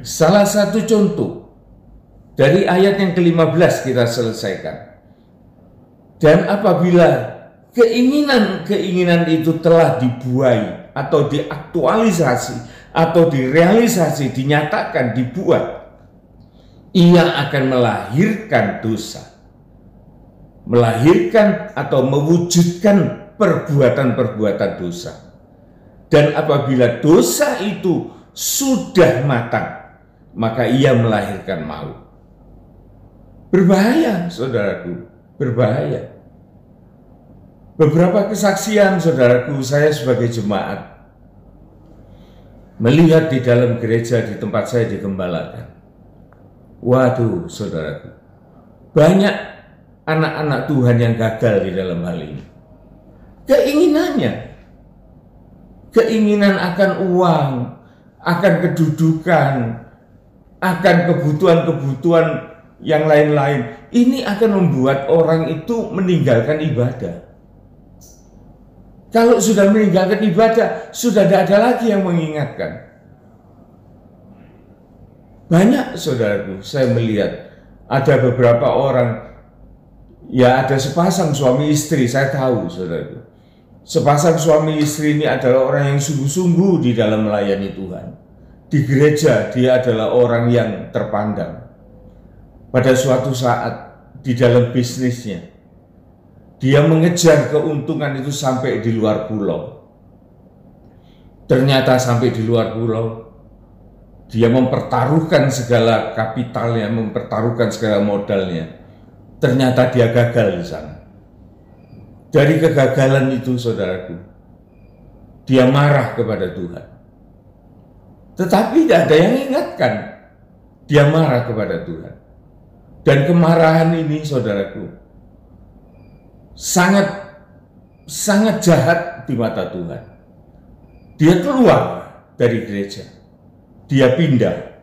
Speaker 2: salah satu contoh dari ayat yang ke-15 kita selesaikan. Dan apabila keinginan-keinginan itu telah dibuai atau diaktualisasi atau direalisasi, dinyatakan, dibuat, ia akan melahirkan dosa, melahirkan atau mewujudkan perbuatan-perbuatan dosa. Dan apabila dosa itu sudah matang, maka ia melahirkan maut. Berbahaya, saudaraku, berbahaya. Beberapa kesaksian, saudaraku, saya sebagai jemaat melihat di dalam gereja di tempat saya digembalakan. Waduh, saudaraku, banyak anak-anak Tuhan yang gagal di dalam hal ini. Keinginan akan uang, akan kedudukan, akan kebutuhan-kebutuhan yang lain-lain. Ini akan membuat orang itu meninggalkan ibadah. Kalau sudah meninggalkan ibadah, sudah tidak ada lagi yang mengingatkan. Banyak, saudaraku, saya melihat ada beberapa orang, ya ada sepasang suami istri, saya tahu, saudaraku. Sepasang suami istri ini adalah orang yang sungguh-sungguh di dalam melayani Tuhan. Di gereja dia adalah orang yang terpandang. Pada suatu saat di dalam bisnisnya, dia mengejar keuntungan itu sampai di luar pulau. Ternyata sampai di luar pulau, dia mempertaruhkan segala kapitalnya, mempertaruhkan segala modalnya. Ternyata dia gagal di sana. Dari kegagalan itu, saudaraku, dia marah kepada Tuhan. Tetapi tidak ada yang ingatkan. Dia marah kepada Tuhan. Dan kemarahan ini, saudaraku, sangat jahat di mata Tuhan. Dia keluar dari gereja. Dia pindah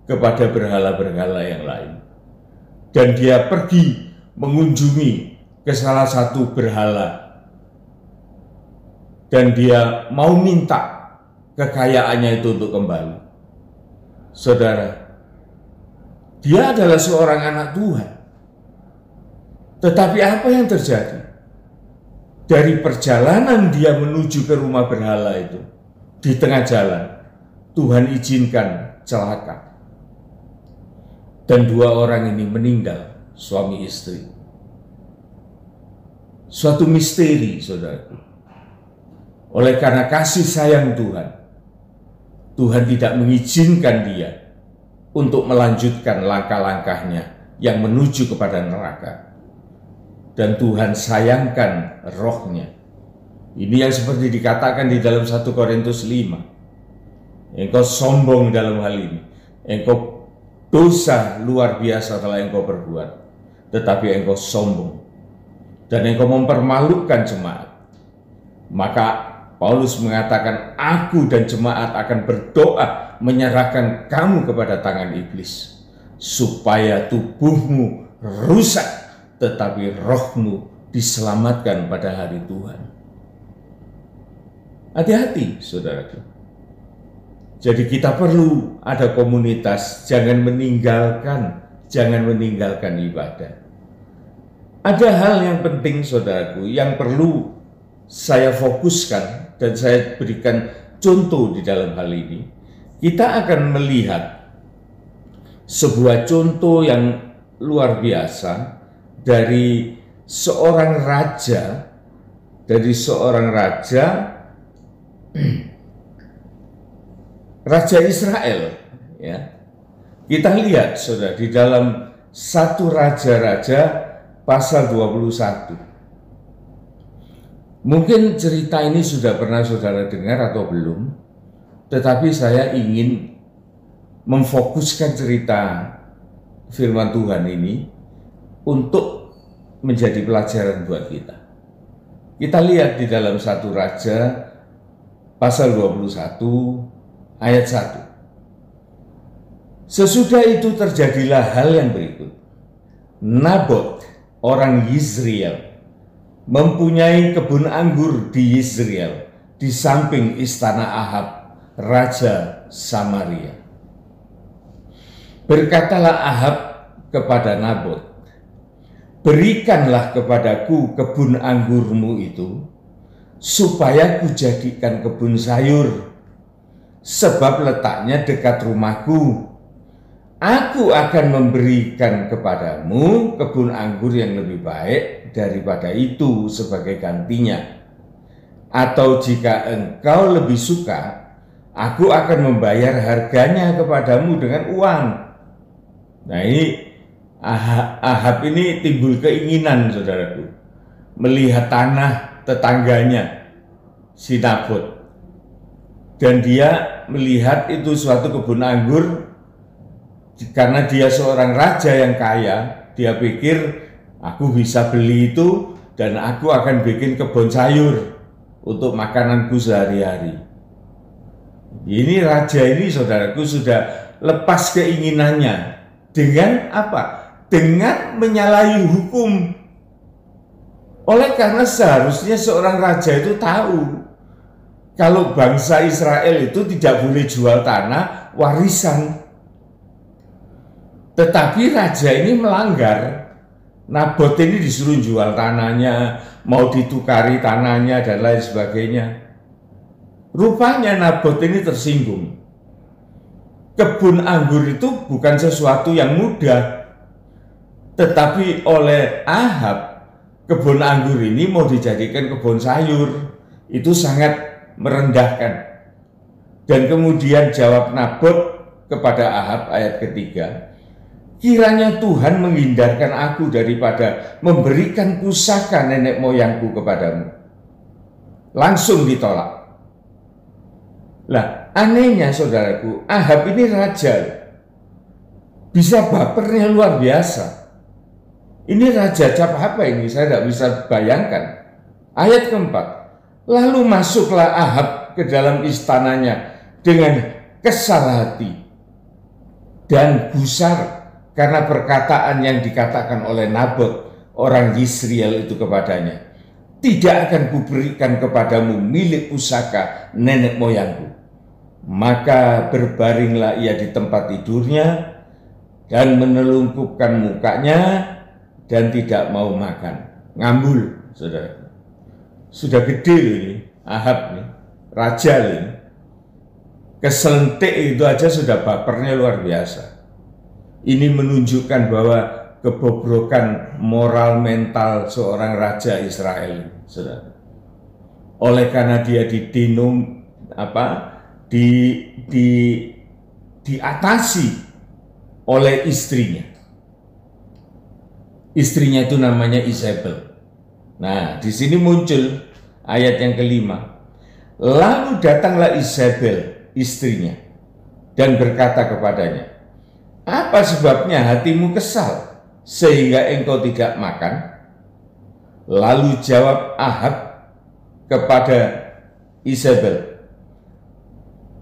Speaker 2: kepada berhala-berhala yang lain. Dan dia pergi mengunjungi ke salah satu berhala. Dan dia mau minta kekayaannya itu untuk kembali. Saudara, dia adalah seorang anak Tuhan. Tetapi apa yang terjadi? Dari perjalanan dia menuju ke rumah berhala itu, di tengah jalan, Tuhan izinkan celaka. Dan 2 orang ini meninggal, suami istri. Suatu misteri, saudaraku. Oleh karena kasih sayang Tuhan, Tuhan tidak mengizinkan dia untuk melanjutkan langkah-langkahnya yang menuju kepada neraka. Dan Tuhan sayangkan rohnya. Ini yang seperti dikatakan di dalam 1 Korintus 5. Engkau sombong dalam hal ini. Engkau dosa luar biasa telah engkau berbuat. Tetapi engkau sombong. Dan engkau mempermalukan jemaat. Maka Paulus mengatakan, aku dan jemaat akan berdoa menyerahkan kamu kepada tangan iblis. Supaya tubuhmu rusak, tetapi rohmu diselamatkan pada hari Tuhan. Hati-hati, saudaraku. Jadi kita perlu ada komunitas, jangan meninggalkan ibadah. Ada hal yang penting, saudaraku, yang perlu saya fokuskan dan saya berikan contoh di dalam hal ini. Kita akan melihat sebuah contoh yang luar biasa dari seorang raja, Raja Israel, ya. Kita lihat, saudara, di dalam 1 Raja-Raja pasal 21. Mungkin cerita ini sudah pernah saudara dengar atau belum, tetapi saya ingin memfokuskan cerita firman Tuhan ini untuk menjadi pelajaran buat kita. Kita lihat di dalam 1 Raja pasal 21 ayat 1. Sesudah itu terjadilah hal yang berikut. Nabot, orang Yizriel, mempunyai kebun anggur di Yizriel, di samping istana Ahab, raja Samaria. Berkatalah Ahab kepada Nabot, berikanlah kepadaku kebun anggurmu itu, supaya kujadikan kebun sayur, sebab letaknya dekat rumahku. Aku akan memberikan kepadamu kebun anggur yang lebih baik daripada itu sebagai gantinya. Atau jika engkau lebih suka, aku akan membayar harganya kepadamu dengan uang. Nah, ini Ahab ini timbul keinginan, saudaraku, melihat tanah tetangganya, si Nabot. Dan dia melihat itu suatu kebun anggur. Karena dia seorang raja yang kaya, dia pikir aku bisa beli itu dan aku akan bikin kebun sayur untuk makananku sehari-hari. Ini raja ini, saudaraku, sudah lepas keinginannya dengan apa? Dengan menyalahi hukum. Oleh karena seharusnya seorang raja itu tahu kalau bangsa Israel itu tidak boleh jual tanah warisan. Tetapi raja ini melanggar. Nabot ini disuruh jual tanahnya, mau ditukari tanahnya dan lain sebagainya. Rupanya Nabot ini tersinggung. Kebun anggur itu bukan sesuatu yang mudah. Tetapi oleh Ahab, kebun anggur ini mau dijadikan kebun sayur. Itu sangat merendahkan. Dan kemudian jawab Nabot kepada Ahab ayat ketiga, kiranya Tuhan menghindarkan aku daripada memberikan pusaka nenek moyangku kepadamu. Langsung ditolak. Lah, anehnya saudaraku, Ahab ini raja, bisa bapernya luar biasa. Ini raja cap apa ini? Saya tidak bisa bayangkan. Ayat keempat, lalu masuklah Ahab ke dalam istananya dengan kesal hati dan gusar karena perkataan yang dikatakan oleh Nabot orang Yisrael itu kepadanya. Tidak akan kuberikan kepadamu milik pusaka nenek moyangku. Maka berbaringlah ia di tempat tidurnya dan menelungkupkan mukanya dan tidak mau makan. Ngambul, saudara. Sudah gede loh ini, Ahab nih, raja loh ini. Keselentik itu aja sudah bapernya luar biasa. Ini menunjukkan bahwa kebobrokan moral mental seorang raja Israel, saudara. Oleh karena dia diatasi oleh istrinya. Istrinya itu namanya Isabel. Nah, di sini muncul ayat yang kelima. Lalu datanglah Isabel, istrinya, dan berkata kepadanya, apa sebabnya hatimu kesal sehingga engkau tidak makan? Lalu jawab Ahab kepada Isabel,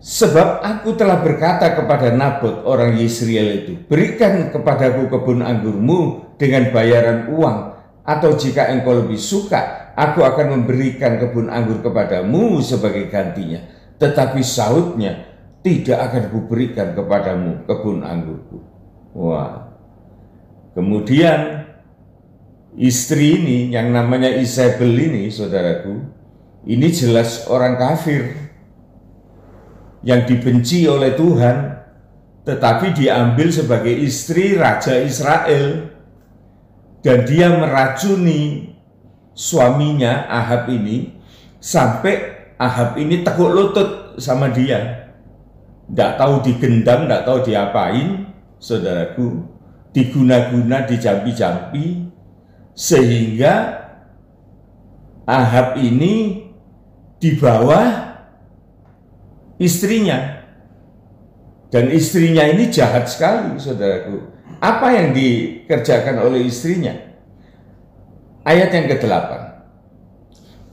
Speaker 2: sebab aku telah berkata kepada Nabot orang Yisrael itu, berikan kepadaku kebun anggurmu dengan bayaran uang, atau jika engkau lebih suka, aku akan memberikan kebun anggur kepadamu sebagai gantinya. Tetapi sahutnya, tidak akan kuberikan kepadamu kebun anggurku. Wah. Kemudian istri ini yang namanya Isabel ini, saudaraku, ini jelas orang kafir yang dibenci oleh Tuhan, tetapi diambil sebagai istri Raja Israel. Dan dia meracuni suaminya Ahab ini sampai Ahab ini tekuk lutut sama dia. Tidak tahu digendam, tidak tahu diapain, saudaraku, diguna-guna, dijampi-jampi, sehingga Ahab ini di bawah istrinya. Dan istrinya ini jahat sekali, saudaraku. Apa yang dikerjakan oleh istrinya? Ayat yang ke-8.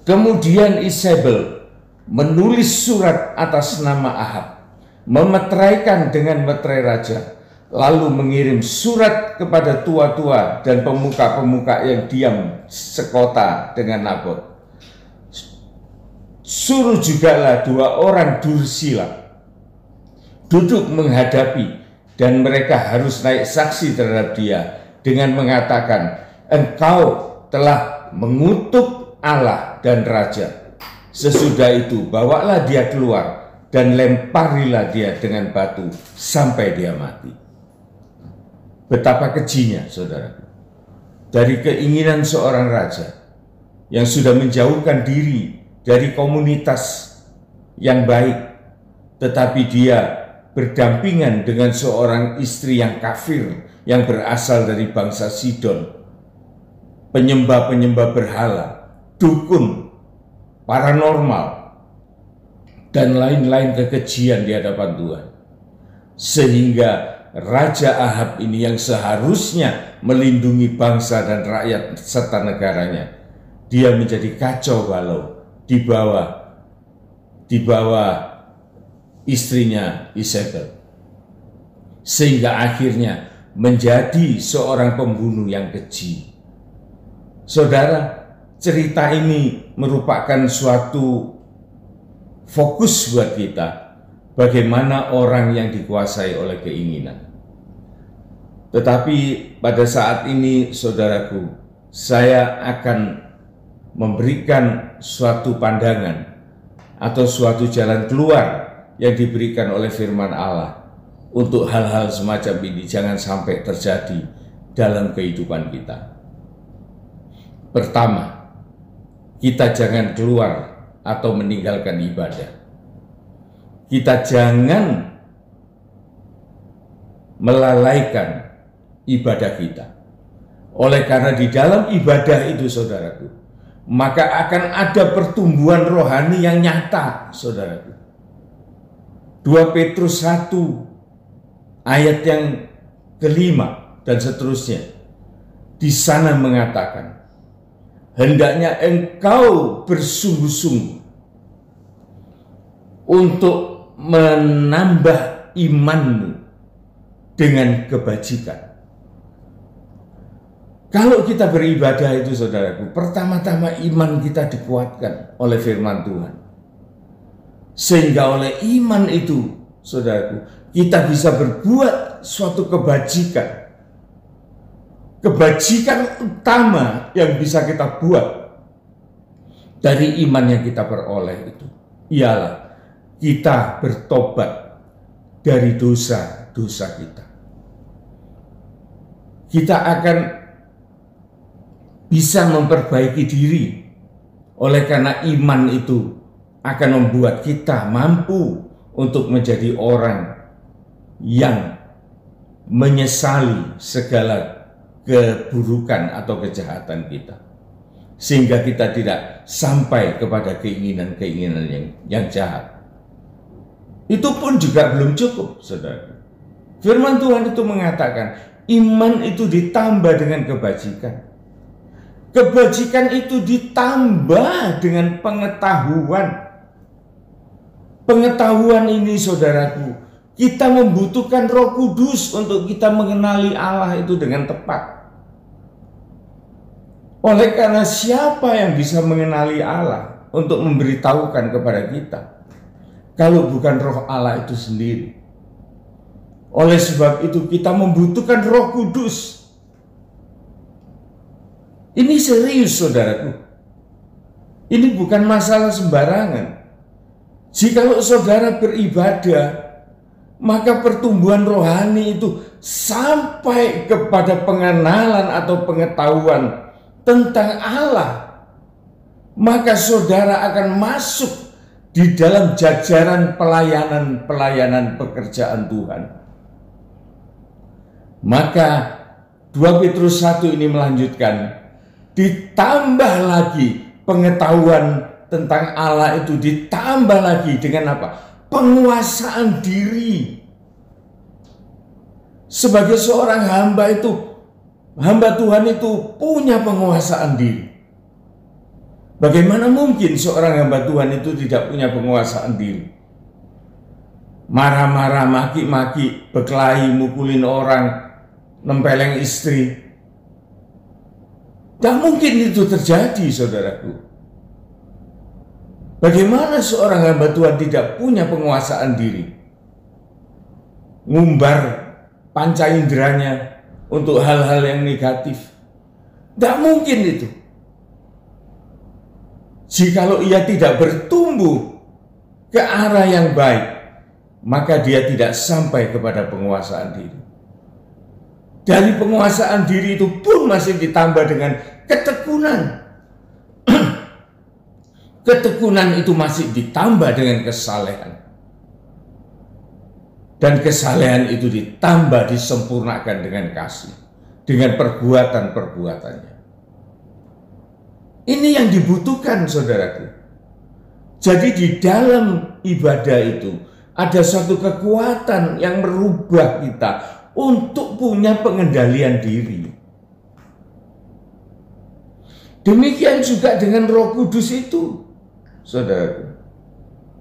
Speaker 2: Kemudian Isabel menulis surat atas nama Ahab, memeteraikan dengan meterai raja, lalu mengirim surat kepada tua-tua dan pemuka-pemuka yang diam sekota dengan Nabot. Suruh jugalah 2 orang dursila duduk menghadapi, dan mereka harus naik saksi terhadap dia dengan mengatakan, engkau telah mengutuk Allah dan raja. Sesudah itu bawalah dia keluar dan lemparilah dia dengan batu sampai dia mati. Betapa kejinya, saudara, dari keinginan seorang raja yang sudah menjauhkan diri dari komunitas yang baik, tetapi dia berdampingan dengan seorang istri yang kafir yang berasal dari bangsa Sidon, penyembah-penyembah berhala, dukun, paranormal, dan lain-lain kekejian di hadapan Tuhan. Sehingga Raja Ahab ini yang seharusnya melindungi bangsa dan rakyat serta negaranya, dia menjadi kacau balau di bawah istrinya Isabel, sehingga akhirnya menjadi seorang pembunuh yang keji. Saudara, cerita ini merupakan suatu fokus buat kita, bagaimana orang yang dikuasai oleh keinginan. Tetapi pada saat ini, saudaraku, saya akan memberikan suatu pandangan atau suatu jalan keluar yang diberikan oleh firman Allah untuk hal-hal semacam ini jangan sampai terjadi dalam kehidupan kita. Pertama, kita jangan keluar atau meninggalkan ibadah. Kita jangan melalaikan ibadah kita. Oleh karena di dalam ibadah itu, saudaraku, maka akan ada pertumbuhan rohani yang nyata, saudaraku. 2 Petrus 1 ayat yang kelima dan seterusnya. Di sana mengatakan, hendaknya engkau bersungguh-sungguh untuk menambah imanmu dengan kebajikan. Kalau kita beribadah itu, saudaraku, pertama-tama iman kita dikuatkan oleh firman Tuhan. Sehingga oleh iman itu, saudaraku, kita bisa berbuat suatu kebajikan. Kebajikan utama yang bisa kita buat dari iman yang kita peroleh itu ialah kita bertobat dari dosa-dosa kita. Kita akan bisa memperbaiki diri oleh karena iman itu akan membuat kita mampu untuk menjadi orang yang menyesali segala keburukan atau kejahatan kita, sehingga kita tidak sampai kepada keinginan-keinginan yang jahat. Itu pun juga belum cukup, saudara. Firman Tuhan itu mengatakan iman itu ditambah dengan kebajikan. Kebajikan itu ditambah dengan pengetahuan. Pengetahuan ini, saudaraku, kita membutuhkan Roh Kudus untuk kita mengenali Allah itu dengan tepat. Oleh karena siapa yang bisa mengenali Allah untuk memberitahukan kepada kita kalau bukan Roh Allah itu sendiri? Oleh sebab itu kita membutuhkan Roh Kudus. Ini serius, saudaraku. Ini bukan masalah sembarangan. Jikalau saudara beribadah, maka pertumbuhan rohani itu sampai kepada pengenalan atau pengetahuan tentang Allah, maka saudara akan masuk di dalam jajaran pelayanan pekerjaan Tuhan. Maka 2 Petrus 1 ini melanjutkan, ditambah lagi pengetahuan tentang Allah itu, ditambah lagi dengan apa? Penguasaan diri. Sebagai seorang hamba Tuhan itu punya penguasaan diri. Bagaimana mungkin seorang hamba Tuhan itu tidak punya penguasaan diri? Marah-marah, maki-maki, berkelahi, mukulin orang, nempeleng istri. Tak mungkin itu terjadi, saudaraku. Bagaimana seorang hamba Tuhan tidak punya penguasaan diri? Ngumbar panca inderanya untuk hal-hal yang negatif. Tidak mungkin itu. Jikalau ia tidak bertumbuh ke arah yang baik, maka dia tidak sampai kepada penguasaan diri. Dari penguasaan diri itu pun masih ditambah dengan ketekunan. Ketekunan itu masih ditambah dengan kesalehan. Dan kesalehan itu ditambah, disempurnakan dengan kasih, dengan perbuatan-perbuatannya. Ini yang dibutuhkan, saudaraku. Jadi di dalam ibadah itu ada suatu kekuatan yang merubah kita untuk punya pengendalian diri. Demikian juga dengan Roh Kudus itu, saudaraku.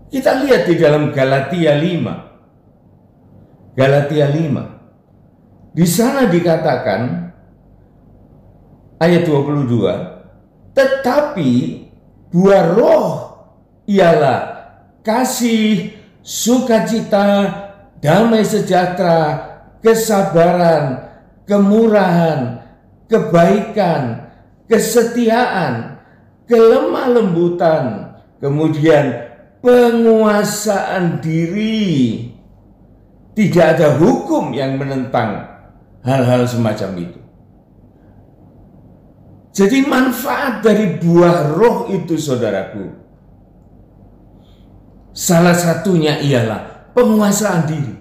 Speaker 2: Kita lihat di dalam Galatia 5. Galatia 5. Di sana dikatakan ayat 22, tetapi buah roh ialah kasih, sukacita, damai sejahtera, kesabaran, kemurahan, kebaikan, kesetiaan, kelemah lembutan, kemudian penguasaan diri. Tidak ada hukum yang menentang hal-hal semacam itu. Jadi manfaat dari buah roh itu, saudaraku, salah satunya ialah penguasaan diri.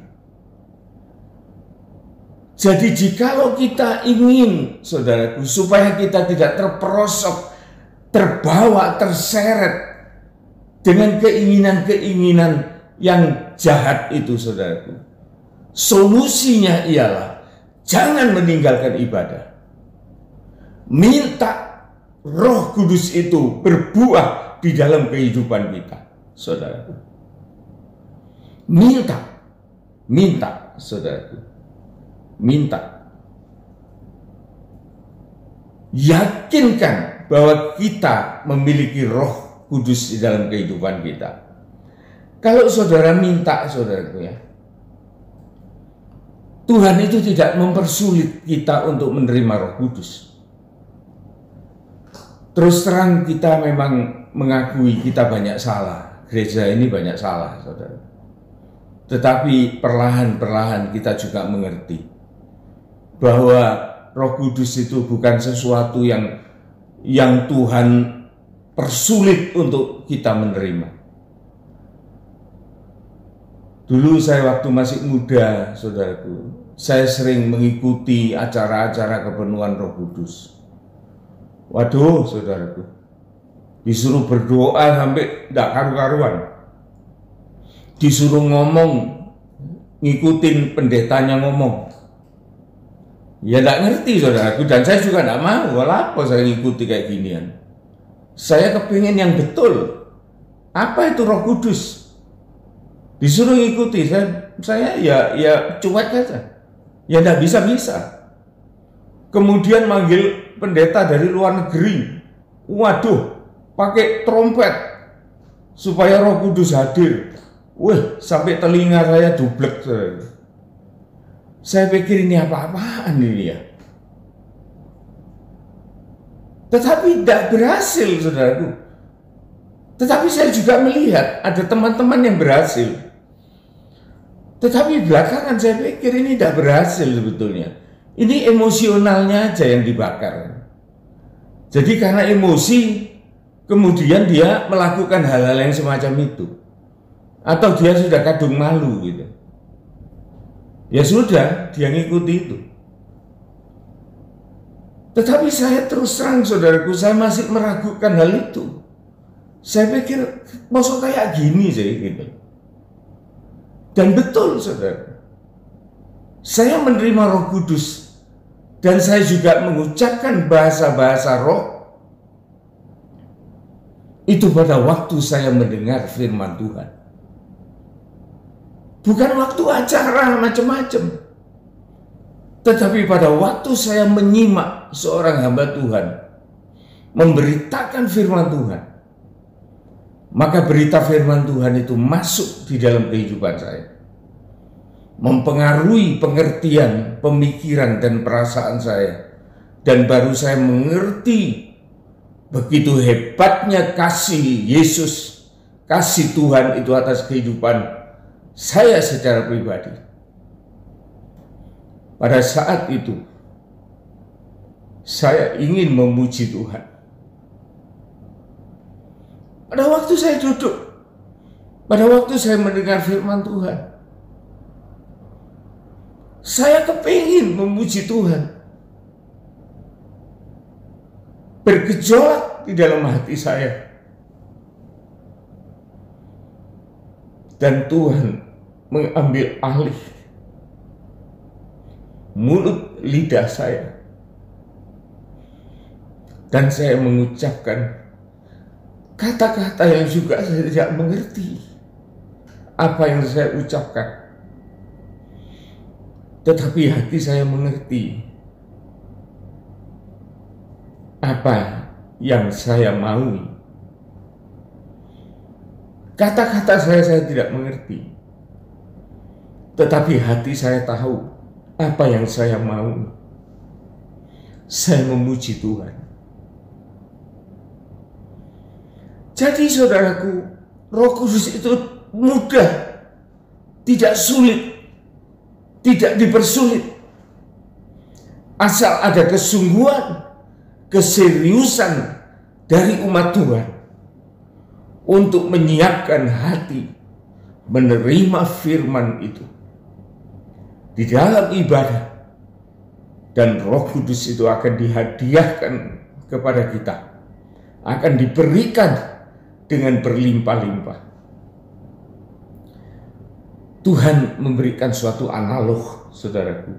Speaker 2: Jadi jikalau kita ingin, saudaraku, supaya kita tidak terperosok, terbawa, terseret dengan keinginan-keinginan yang jahat itu, saudaraku. Solusinya ialah jangan meninggalkan ibadah. Minta Roh Kudus itu berbuah di dalam kehidupan kita, saudaraku. Minta, saudaraku. Minta. Yakinkan bahwa kita memiliki Roh Kudus di dalam kehidupan kita. Kalau saudara minta, saudaraku ya, Tuhan itu tidak mempersulit kita untuk menerima Roh Kudus. Terus terang kita memang mengakui kita banyak salah. Gereja ini banyak salah, saudara. Tetapi perlahan-perlahan kita juga mengerti bahwa Roh Kudus itu bukan sesuatu yang Tuhan persulit untuk kita menerima. Dulu saya waktu masih muda, saudaraku, saya sering mengikuti acara-acara kepenuhan Roh Kudus. Waduh, saudaraku, disuruh berdoa sampai tidak karu-karuan. Disuruh ngomong, ngikutin pendetanya ngomong. Ya tidak ngerti, saudaraku, dan saya juga tidak mau. Apa saya ngikuti kayak ginian? Saya kepingin yang betul. Apa itu Roh Kudus? Disuruh ngikuti, saya ya cuek aja. Ya tidak bisa. Kemudian manggil pendeta dari luar negeri. Waduh, pakai trompet supaya Roh Kudus hadir. Wih, sampai telinga saya dublek. Saya pikir ini apa-apaan ini ya. Tetapi tidak berhasil, saudaraku. Tetapi saya juga melihat ada teman-teman yang berhasil. Tetapi belakangan saya pikir ini tidak berhasil sebetulnya. Ini emosionalnya aja yang dibakar. Jadi karena emosi, kemudian dia melakukan hal-hal yang semacam itu. Atau dia sudah kadung malu gitu. Ya sudah, dia ngikuti itu. Tetapi saya terus terang, saudaraku, saya masih meragukan hal itu. Saya pikir, masa kayak gini sih gitu. Dan betul, saudara. Saya menerima Roh Kudus. Dan saya juga mengucapkan bahasa-bahasa roh. Itu pada waktu saya mendengar firman Tuhan. Bukan waktu acara macam-macam. Tetapi pada waktu saya menyimak seorang hamba Tuhan memberitakan firman Tuhan, maka berita firman Tuhan itu masuk di dalam kehidupan saya, mempengaruhi pengertian, pemikiran dan perasaan saya, dan baru saya mengerti begitu hebatnya kasih Yesus, kasih Tuhan itu atas kehidupan saya secara pribadi. Pada saat itu, saya ingin memuji Tuhan. Pada waktu saya duduk, pada waktu saya mendengar firman Tuhan, saya kepingin memuji Tuhan. Bergejolak di dalam hati saya. Dan Tuhan mengambil alih mulut lidah saya. Dan saya mengucapkan kata-kata yang juga saya tidak mengerti apa yang saya ucapkan. Tetapi hati saya mengerti apa yang saya maui. Kata-kata saya tidak mengerti. Tetapi hati saya tahu apa yang saya mau. Saya memuji Tuhan. Jadi saudaraku, Roh Kudus itu mudah, tidak sulit, tidak dipersulit. Asal ada kesungguhan, keseriusan dari umat Tuhan untuk menyiapkan hati menerima firman itu di dalam ibadah, dan Roh Kudus itu akan dihadiahkan kepada kita, akan diberikan dengan berlimpah-limpah. Tuhan memberikan suatu analog, saudaraku,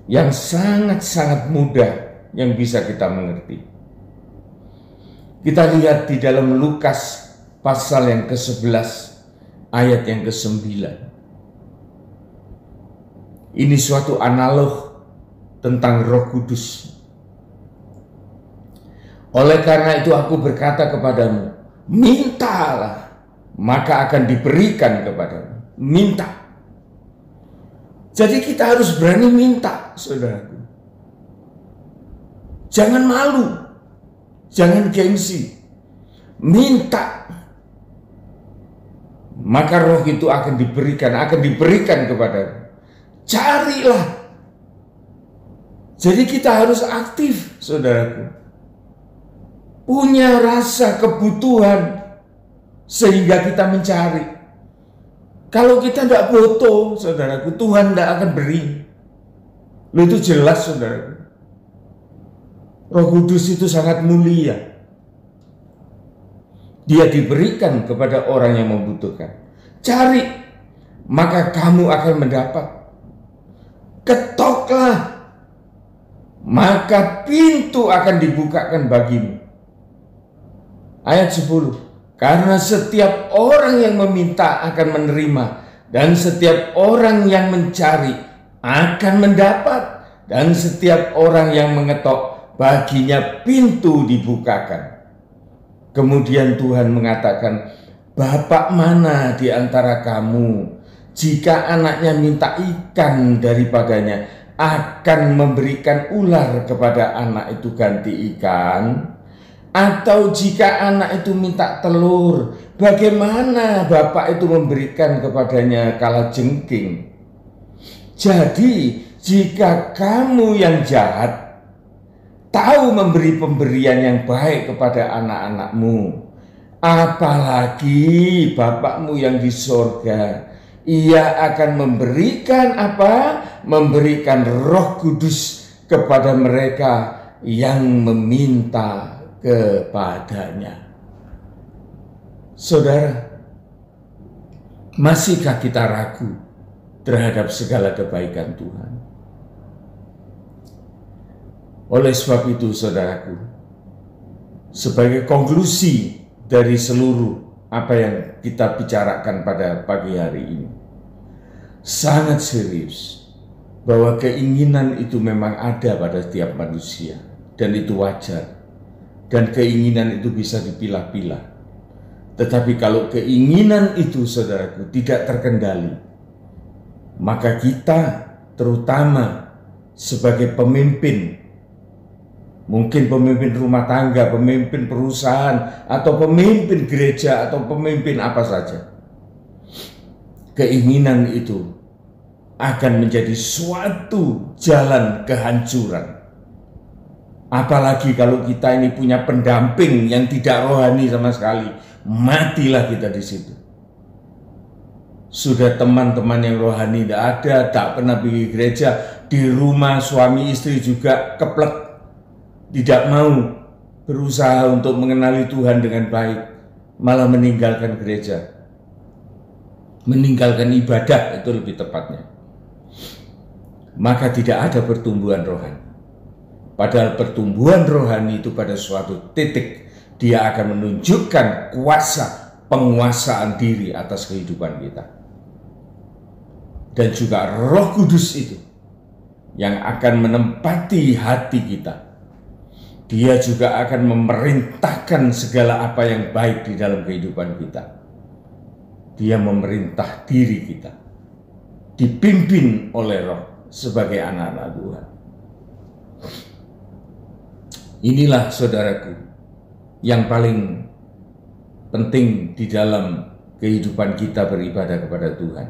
Speaker 2: yang sangat-sangat mudah yang bisa kita mengerti. Kita lihat di dalam Lukas pasal yang ke-11 ayat yang ke-9. Ini suatu analog tentang Roh Kudus. Oleh karena itu aku berkata kepadamu, mintalah, maka akan diberikan kepadamu. Minta. Jadi kita harus berani minta, saudaraku. Jangan malu, jangan gengsi. Minta. Maka roh itu akan diberikan kepadamu. Carilah. Jadi kita harus aktif, saudaraku. Punya rasa kebutuhan sehingga kita mencari. Kalau kita tidak butuh, saudaraku, Tuhan tidak akan beri. Itu jelas, saudaraku. Roh Kudus itu sangat mulia. Dia diberikan kepada orang yang membutuhkan. Cari, maka kamu akan mendapat. Ketoklah, maka pintu akan dibukakan bagimu. Ayat 10. Karena setiap orang yang meminta akan menerima, dan setiap orang yang mencari akan mendapat, dan setiap orang yang mengetok baginya pintu dibukakan. Kemudian Tuhan mengatakan, Bapak mana di antara kamu, jika anaknya minta ikan daripadanya, akan memberikan ular kepada anak itu ganti ikan? Atau jika anak itu minta telur, bagaimana bapak itu memberikan kepadanya kalajengking? Jadi jika kamu yang jahat tahu memberi pemberian yang baik kepada anak-anakmu, apalagi bapakmu yang di sorga, ia akan memberikan apa? Memberikan Roh Kudus kepada mereka yang meminta kepadanya. Saudara, masihkah kita ragu terhadap segala kebaikan Tuhan? Oleh sebab itu, saudaraku, sebagai konklusi dari seluruh apa yang kita bicarakan pada pagi hari ini, sangat serius bahwa keinginan itu memang ada pada setiap manusia, dan itu wajar. Dan keinginan itu bisa dipilah-pilah. Tetapi kalau keinginan itu, saudaraku, tidak terkendali, maka kita terutama sebagai pemimpin, mungkin pemimpin rumah tangga, pemimpin perusahaan, atau pemimpin gereja, atau pemimpin apa saja, keinginan itu akan menjadi suatu jalan kehancuran. Apalagi kalau kita ini punya pendamping yang tidak rohani sama sekali, matilah kita di situ. Sudah teman-teman yang rohani tidak ada, tak pernah pergi gereja, di rumah suami istri juga keplek, tidak mau berusaha untuk mengenali Tuhan dengan baik, malah meninggalkan gereja, meninggalkan ibadah, itu lebih tepatnya. Maka tidak ada pertumbuhan rohani. Padahal pertumbuhan rohani itu pada suatu titik dia akan menunjukkan kuasa penguasaan diri atas kehidupan kita. Dan juga Roh Kudus itu yang akan menempati hati kita. Dia juga akan memerintahkan segala apa yang baik di dalam kehidupan kita. Dia memerintah diri kita, dipimpin oleh Roh sebagai anak-anak Tuhan. Inilah, saudaraku, yang paling penting di dalam kehidupan kita beribadah kepada Tuhan,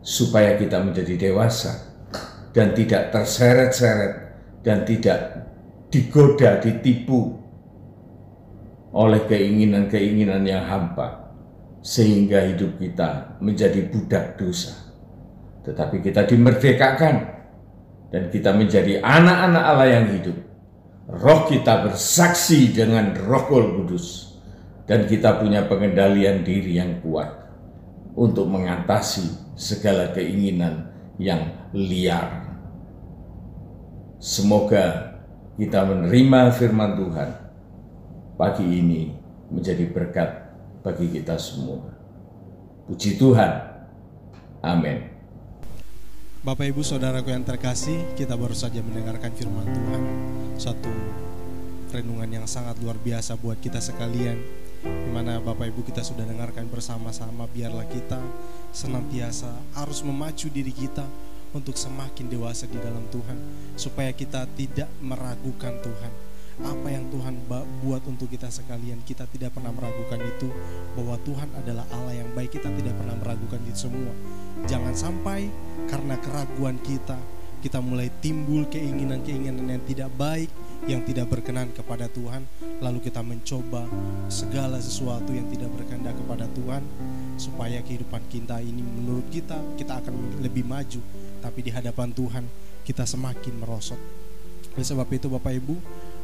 Speaker 2: supaya kita menjadi dewasa dan tidak terseret-seret dan tidak digoda, ditipu oleh keinginan-keinginan yang hampa, sehingga hidup kita menjadi budak dosa. Tetapi kita dimerdekakan dan kita menjadi anak-anak Allah yang hidup. Roh kita bersaksi dengan Roh Kudus, dan kita punya pengendalian diri yang kuat. untuk mengatasi segala keinginan yang liar. Semoga kita menerima firman Tuhan pagi ini menjadi berkat bagi kita semua. Puji Tuhan. Amin.
Speaker 3: Bapak Ibu Saudaraku yang terkasih, kita baru saja mendengarkan firman Tuhan. Satu renungan yang sangat luar biasa buat kita sekalian, di mana Bapak Ibu kita sudah dengarkan bersama-sama. Biarlah kita senantiasa harus memacu diri kita untuk semakin dewasa di dalam Tuhan, supaya kita tidak meragukan Tuhan. Apa yang Tuhan buat untuk kita sekalian, kita tidak pernah meragukan itu, bahwa Tuhan adalah Allah yang baik. Kita tidak pernah meragukan itu semua. Jangan sampai karena keraguan kita mulai timbul keinginan-keinginan yang tidak baik, yang tidak berkenan kepada Tuhan, lalu kita mencoba segala sesuatu yang tidak berkenan kepada Tuhan, supaya kehidupan kita ini menurut kita akan lebih maju, tapi di hadapan Tuhan kita semakin merosot. Oleh sebab itu Bapak Ibu,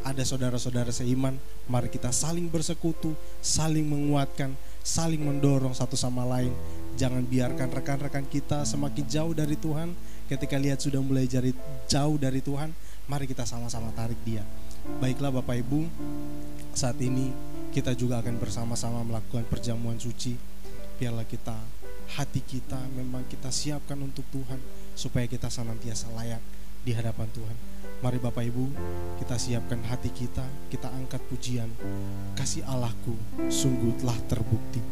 Speaker 3: ada saudara-saudara seiman, mari kita saling bersekutu, saling menguatkan, saling mendorong satu sama lain. Jangan biarkan rekan-rekan kita semakin jauh dari Tuhan. Ketika lihat sudah mulai jauh dari Tuhan, mari kita sama-sama tarik dia. Baiklah Bapak Ibu, saat ini kita juga akan bersama-sama melakukan perjamuan suci. Biarlah hati kita memang kita siapkan untuk Tuhan, supaya kita senantiasa layak di hadapan Tuhan. Mari Bapak Ibu, kita siapkan hati kita angkat pujian. Kasih Allahku sungguh telah terbukti.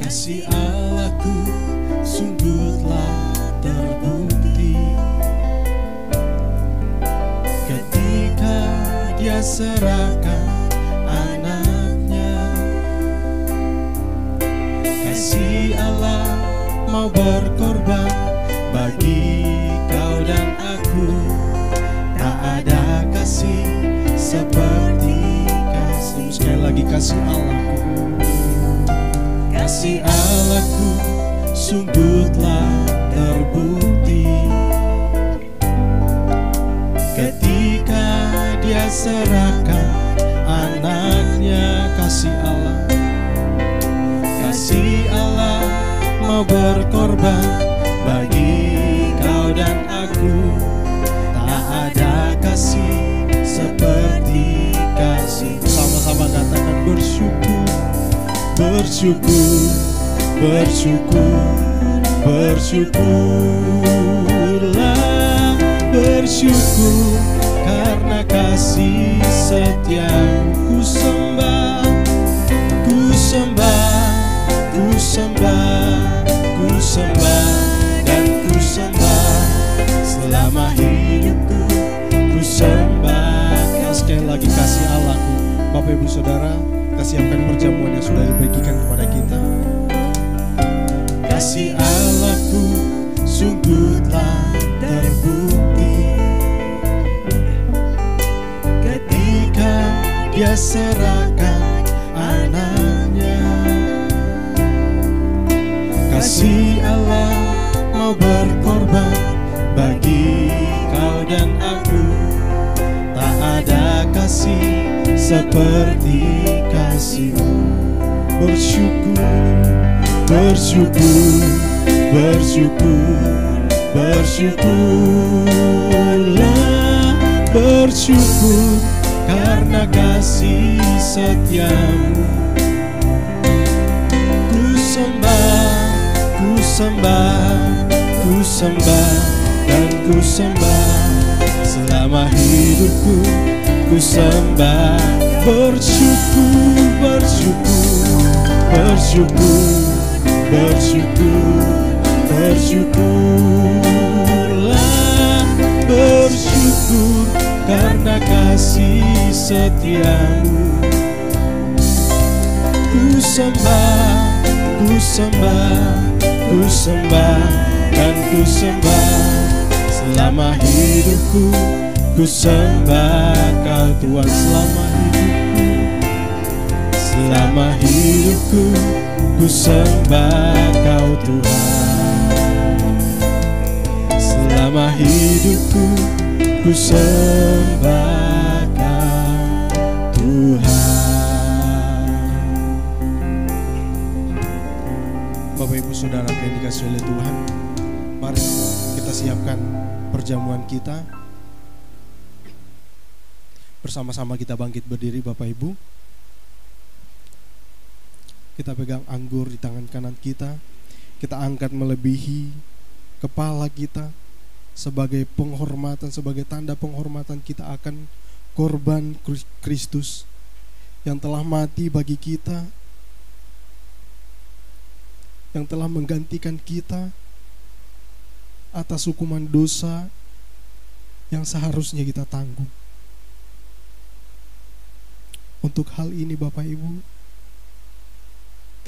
Speaker 3: Kasih Allahku sungguhlah terbukti, ketika Dia serahkan anaknya. Kasih Allah mau berkorban bagi kau dan aku. Tak ada kasih seperti kasih. Sekali lagi, kasih Allahku. Kasih Allahku sungguh telah terbukti, ketika Dia serahkan anaknya. Kasih Allah mau berkorban bagi kau dan aku. Tak ada kasih seperti kasih. Sama-sama katakan bersyukur. Bersyukur, bersyukurlah, bersyukur karena kasih setiamu. Ku sembah, ku sembah, ku sembah, ku sembah dan ku sembah selama hidupku. Ku sembah. Sekali lagi, kasih Allahku. Bapak Ibu Saudara, kita siapkan perjamuan yang sudah dibagikan kepada kita. Kasih Allahku sungguh telah terbukti, ketika Dia serahkan anaknya. Kasih Allah mau berkorban bagi kau dan aku. Tak ada kasih seperti kasih-Mu. Bersyukur, bersyukur, bersyukur, bersyukurlah, bersyukur karena kasih setiamu. Ku sembah, ku sembah, ku sembah dan ku sembah selama hidupku. Ku sembah. Bersyukur, bersyukur, bersyukur, bersyukur, bersyukurlah, bersyukur karena kasih setiamu. Ku sembah, ku sembah, ku sembah dan ku sembah selama hidupku. Ku sembah Kau Tuhan selama hidupku. Selama hidupku ku sembah Kau Tuhan. Selama hidupku ku sembah Kau Tuhan. Bapak Ibu Saudara yang dikasihi oleh Tuhan, mari kita siapkan perjamuan kita. Bersama-sama kita bangkit berdiri Bapak Ibu. Kita pegang anggur di tangan kanan kita. Kita angkat melebihi kepala kita sebagai penghormatan, sebagai tanda penghormatan kita akan korban Kristus yang telah mati bagi kita, yang telah menggantikan kita atas hukuman dosa yang seharusnya kita tanggung. Untuk hal ini Bapak Ibu,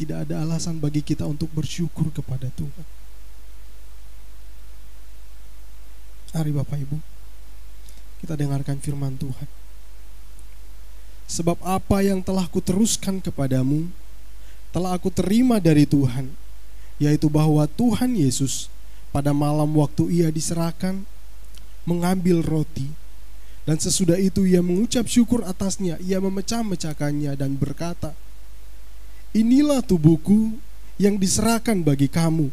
Speaker 3: tidak ada alasan bagi kita untuk bersyukur kepada Tuhan. Mari Bapak Ibu, kita dengarkan firman Tuhan. Sebab apa yang telah kuteruskan kepadamu, telah aku terima dari Tuhan, yaitu bahwa Tuhan Yesus pada malam waktu Ia diserahkan, mengambil roti, dan sesudah itu Ia mengucap syukur atasnya, Ia memecah-mecahkannya dan berkata, inilah tubuhku yang diserahkan bagi kamu.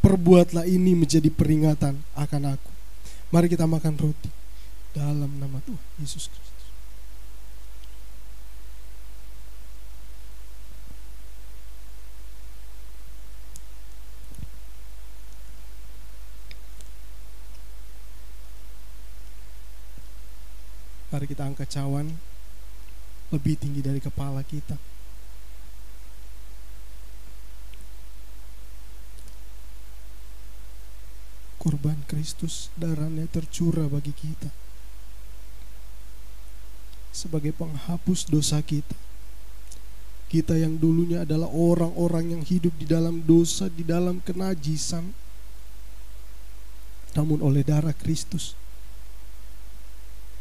Speaker 3: Perbuatlah ini menjadi peringatan akan aku. Mari kita makan roti dalam nama Tuhan Yesus Kristus. Mari kita angkat cawan lebih tinggi dari kepala kita. Korban Kristus, darahnya tercurah bagi kita sebagai penghapus dosa kita. Kita yang dulunya adalah orang-orang yang hidup di dalam dosa, di dalam kenajisan, namun oleh darah Kristus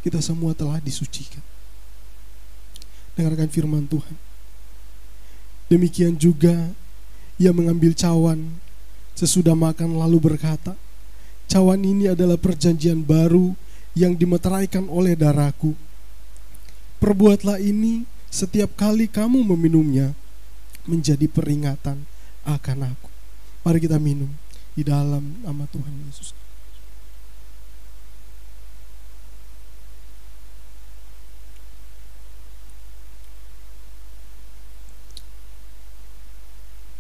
Speaker 3: kita semua telah disucikan. Dengarkan firman Tuhan. Demikian juga Ia mengambil cawan sesudah makan lalu berkata, cawan ini adalah perjanjian baru yang dimeteraikan oleh darahku. Perbuatlah ini setiap kali kamu meminumnya menjadi peringatan akan aku. Mari kita minum di dalam nama Tuhan Yesus.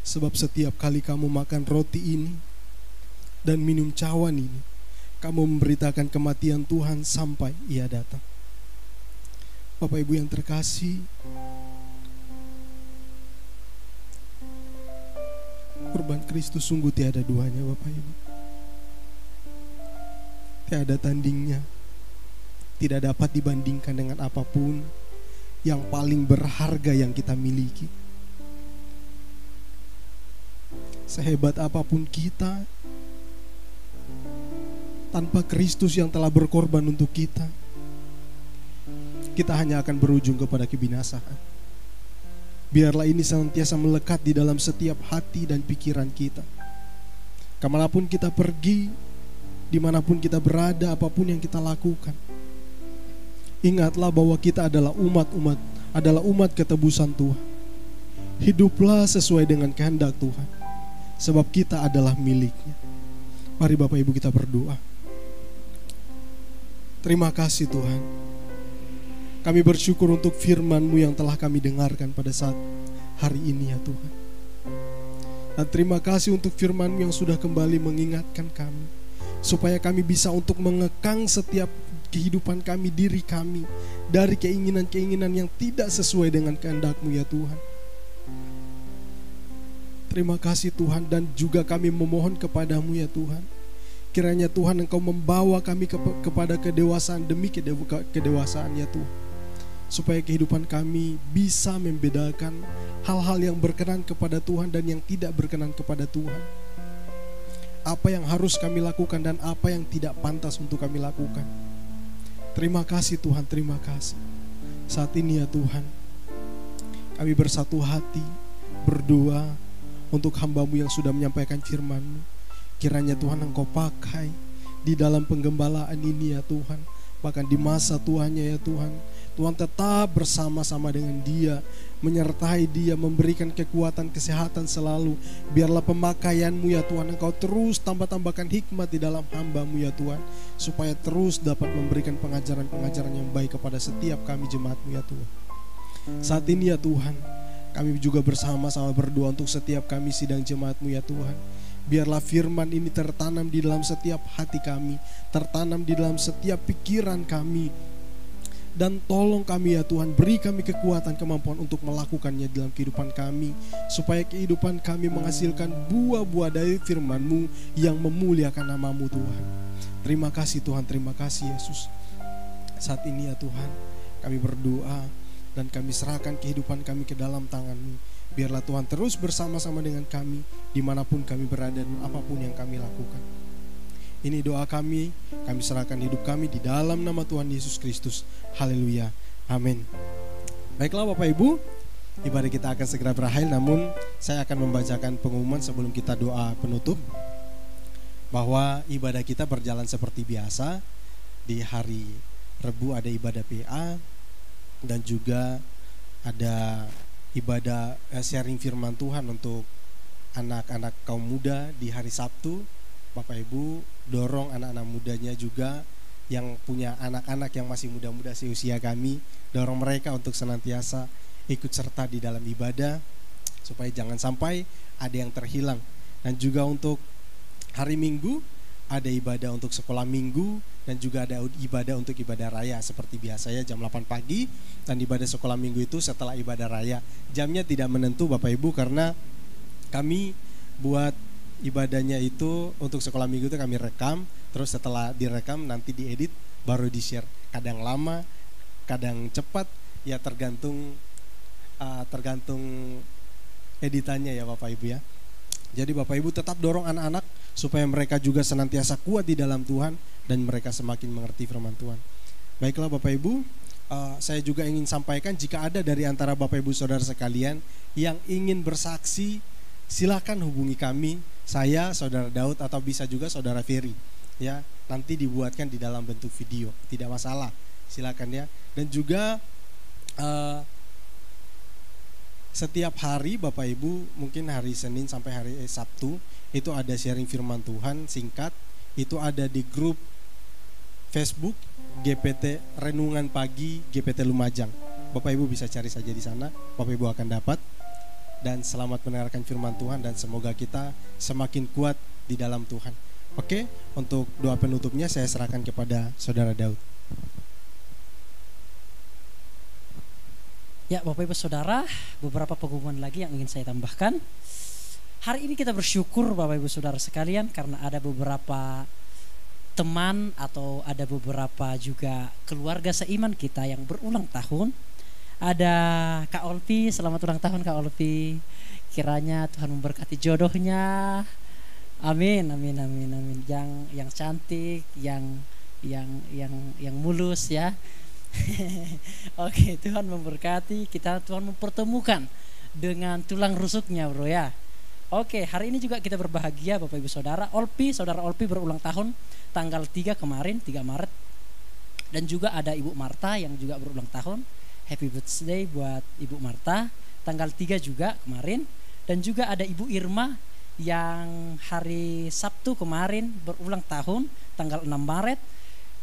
Speaker 3: Sebab setiap kali kamu makan roti ini dan minum cawan ini, kamu memberitakan kematian Tuhan sampai Ia datang. Bapak Ibu yang terkasih, korban Kristus sungguh tiada duanya Bapak Ibu. Tiada tandingnya, tidak dapat dibandingkan dengan apapun yang paling berharga yang kita miliki. Sehebat apapun kita, tanpa Kristus yang telah berkorban untuk kita, kita hanya akan berujung kepada kebinasaan. Biarlah ini senantiasa melekat di dalam setiap hati dan pikiran kita. Kemanapun kita pergi, dimanapun kita berada, apapun yang kita lakukan, ingatlah bahwa kita adalah umat ketebusan Tuhan. Hiduplah sesuai dengan kehendak Tuhan, sebab kita adalah miliknya. Mari Bapak Ibu kita berdoa. Terima kasih Tuhan, kami bersyukur untuk firman-Mu yang telah kami dengarkan pada saat hari ini ya Tuhan. Dan terima kasih untuk firman-Mu yang sudah kembali mengingatkan kami, supaya kami bisa untuk mengekang setiap kehidupan kami, diri kami, dari keinginan-keinginan yang tidak sesuai dengan kehendak-Mu ya Tuhan. Terima kasih Tuhan, dan juga kami memohon kepadamu ya Tuhan, kiranya Tuhan Engkau membawa kami kepada kedewasaan demi kedewasaan ya Tuhan, supaya kehidupan kami bisa membedakan hal-hal yang berkenan kepada Tuhan dan yang tidak berkenan kepada Tuhan. Apa yang harus kami lakukan dan apa yang tidak pantas untuk kami lakukan. Terima kasih Tuhan, terima kasih. Saat ini ya Tuhan, kami bersatu hati berdoa untuk hamba-Mu yang sudah menyampaikan firman-Mu. Kiranya Tuhan Engkau pakai di dalam penggembalaan ini ya Tuhan. Bahkan di masa tuanya ya Tuhan, Tuhan tetap bersama-sama dengan dia, menyertai dia, memberikan kekuatan, kesehatan selalu. Biarlah pemakaian-Mu ya Tuhan, Engkau terus tambah-tambahkan hikmat di dalam hamba-Mu ya Tuhan, supaya terus dapat memberikan pengajaran-pengajaran yang baik kepada setiap kami jemaat-Mu ya Tuhan. Saat ini ya Tuhan, kami juga bersama-sama berdoa untuk setiap kami sidang jemaat-Mu ya Tuhan. Biarlah firman ini tertanam di dalam setiap hati kami, tertanam di dalam setiap pikiran kami. Dan tolong kami ya Tuhan, beri kami kekuatan, kemampuan untuk melakukannya dalam kehidupan kami, supaya kehidupan kami menghasilkan buah-buah dari firman-Mu yang memuliakan nama-Mu Tuhan. Terima kasih Tuhan, terima kasih Yesus. Saat ini ya Tuhan, kami berdoa dan kami serahkan kehidupan kami ke dalam tangan-Mu. Biarlah Tuhan terus bersama-sama dengan kami dimanapun kami berada dan apapun yang kami lakukan. Ini doa kami serahkan hidup kami di dalam nama Tuhan Yesus Kristus. Haleluya, amin. Baiklah Bapak Ibu, ibadah kita akan segera berakhir, namun saya akan membacakan pengumuman sebelum kita doa penutup, bahwa ibadah kita berjalan seperti biasa. Di hari Rebu ada ibadah PA, dan juga ada ibadah sharing firman Tuhan untuk anak-anak kaum muda di hari Sabtu. Bapak Ibu dorong anak-anak mudanya juga yang punya anak-anak yang masih muda-muda seusia kami, dorong mereka untuk senantiasa ikut serta di dalam ibadah, supaya jangan sampai ada yang terhilang. Dan juga untuk hari Minggu ada ibadah untuk sekolah minggu, dan juga ada ibadah untuk ibadah raya seperti biasanya jam 8 pagi. Dan ibadah sekolah minggu itu setelah ibadah raya. Jamnya tidak menentu Bapak Ibu, karena kami buat ibadahnya itu untuk sekolah minggu itu kami rekam, terus setelah direkam nanti diedit baru di-share. Kadang lama, kadang cepat, ya tergantung editannya ya Bapak Ibu ya. Jadi Bapak Ibu tetap dorong anak-anak supaya mereka juga senantiasa kuat di dalam Tuhan dan mereka semakin mengerti firman Tuhan. Baiklah Bapak Ibu, saya juga ingin sampaikan, jika ada dari antara Bapak Ibu Saudara sekalian yang ingin bersaksi, silakan hubungi kami, saya, Saudara Daud, atau bisa juga Saudara Ferry. Ya, nanti dibuatkan di dalam bentuk video, tidak masalah, silakan ya. Dan juga setiap hari Bapak Ibu, mungkin hari Senin sampai hari Sabtu itu ada sharing firman Tuhan singkat. Itu ada di grup Facebook GPT Renungan Pagi GPT Lumajang. Bapak Ibu bisa cari saja di sana, Bapak Ibu akan dapat. Dan selamat mendengarkan firman Tuhan, dan semoga kita semakin kuat di dalam Tuhan. Oke, untuk doa penutupnya saya serahkan kepada Saudara Daud.
Speaker 1: Ya Bapak Ibu Saudara, beberapa pengumuman lagi yang ingin saya tambahkan. Hari ini kita bersyukur Bapak Ibu Saudara sekalian, karena ada beberapa teman atau ada beberapa juga keluarga seiman kita yang berulang tahun. Ada Kak Olpi, selamat ulang tahun Kak Olpi. Kiranya Tuhan memberkati jodohnya. Amin, amin, amin, amin. Yang cantik, yang mulus ya. Oke, Tuhan memberkati kita, Tuhan mempertemukan dengan tulang rusuknya bro ya. Oke, hari ini juga kita berbahagia Bapak Ibu Saudara. Saudara Olpi berulang tahun tanggal 3 kemarin, 3 Maret. Dan juga ada Ibu Marta yang juga berulang tahun. Happy birthday buat Ibu Marta, tanggal 3 juga kemarin. Dan juga ada Ibu Irma yang hari Sabtu kemarin berulang tahun, tanggal 6 Maret.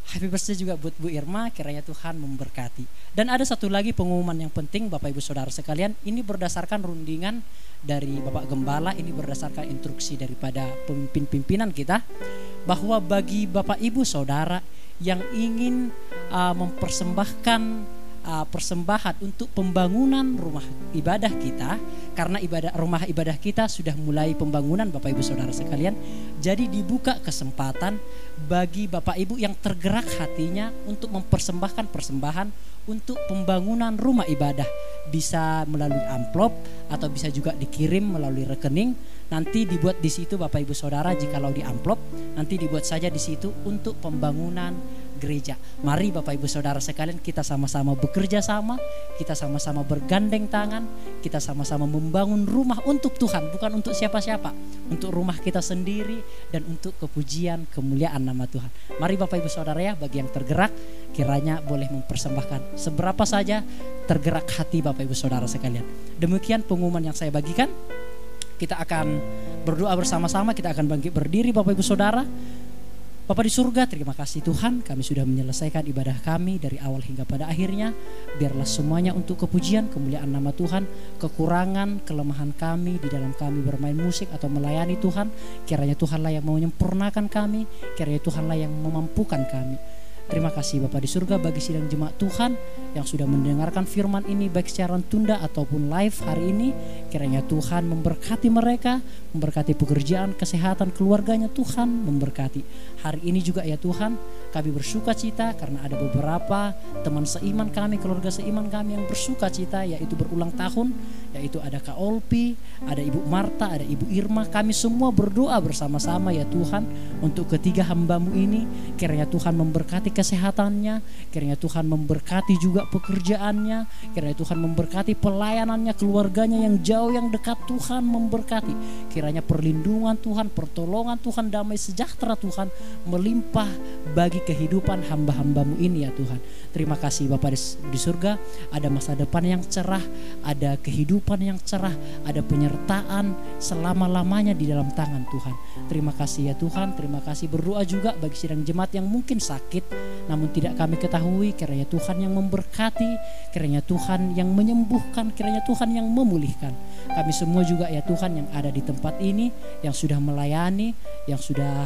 Speaker 1: Happy birthday juga buat Bu Irma, kiranya Tuhan memberkati. Dan ada satu lagi pengumuman yang penting Bapak Ibu Saudara sekalian. Ini berdasarkan rundingan dari Bapak Gembala, ini berdasarkan instruksi daripada pemimpin-pimpinan kita, bahwa bagi Bapak Ibu Saudara yang ingin mempersembahkan persembahan untuk pembangunan rumah ibadah kita, karena rumah ibadah kita sudah mulai pembangunan Bapak Ibu Saudara sekalian. Jadi dibuka kesempatan bagi Bapak Ibu yang tergerak hatinya untuk mempersembahkan persembahan untuk pembangunan rumah ibadah. Bisa melalui amplop atau bisa juga dikirim melalui rekening. Nanti dibuat di situ Bapak Ibu Saudara, jikalau di amplop nanti dibuat saja di situ untuk pembangunan gereja. Mari Bapak Ibu Saudara sekalian, kita sama-sama bekerja sama, kita sama-sama bergandeng tangan, kita sama-sama membangun rumah untuk Tuhan, bukan untuk siapa-siapa, untuk rumah kita sendiri dan untuk kepujian kemuliaan nama Tuhan. Mari Bapak Ibu Saudara ya, bagi yang tergerak kiranya boleh mempersembahkan seberapa saja tergerak hati Bapak Ibu Saudara sekalian. Demikian pengumuman yang saya bagikan. Kita akan berdoa bersama-sama, kita akan bangkit berdiri Bapak Ibu Saudara. Bapa di surga, terima kasih Tuhan, kami sudah menyelesaikan ibadah kami dari awal hingga pada akhirnya. Biarlah semuanya untuk kepujian kemuliaan nama Tuhan. Kekurangan, kelemahan kami di dalam kami bermain musik atau melayani Tuhan, kiranya Tuhanlah yang menyempurnakan kami, kiranya Tuhanlah yang memampukan kami. Terima kasih Bapa di surga bagi sidang jemaat Tuhan yang sudah mendengarkan firman ini baik secara tunda ataupun live hari ini. Kiranya Tuhan memberkati mereka, memberkati pekerjaan, kesehatan keluarganya, Tuhan memberkati. Hari ini juga ya Tuhan, kami bersuka cita karena ada beberapa teman seiman kami, keluarga seiman kami yang bersuka cita, yaitu berulang tahun, yaitu ada Kak Olpi, ada Ibu Marta, ada Ibu Irma. Kami semua berdoa bersama-sama ya Tuhan untuk ketiga hamba-Mu ini. Kiranya Tuhan memberkati kesehatannya, kiranya Tuhan memberkati juga pekerjaannya, kiranya Tuhan memberkati pelayanannya, keluarganya yang jauh yang dekat, Tuhan memberkati. Kiranya perlindungan Tuhan, pertolongan Tuhan, damai sejahtera Tuhan melimpah bagi kehidupan hamba-hamba-Mu ini ya Tuhan. Terima kasih Bapa di surga, ada masa depan yang cerah, ada kehidupan yang cerah, ada penyertaan selama-lamanya di dalam tangan Tuhan. Terima kasih ya Tuhan, terima kasih. Berdoa juga bagi sidang jemaat yang mungkin sakit namun tidak kami ketahui, kiranya Tuhan yang memberkati, kiranya Tuhan yang menyembuhkan, kiranya Tuhan yang memulihkan. Kami semua juga ya Tuhan yang ada di tempat ini, yang sudah melayani, yang sudah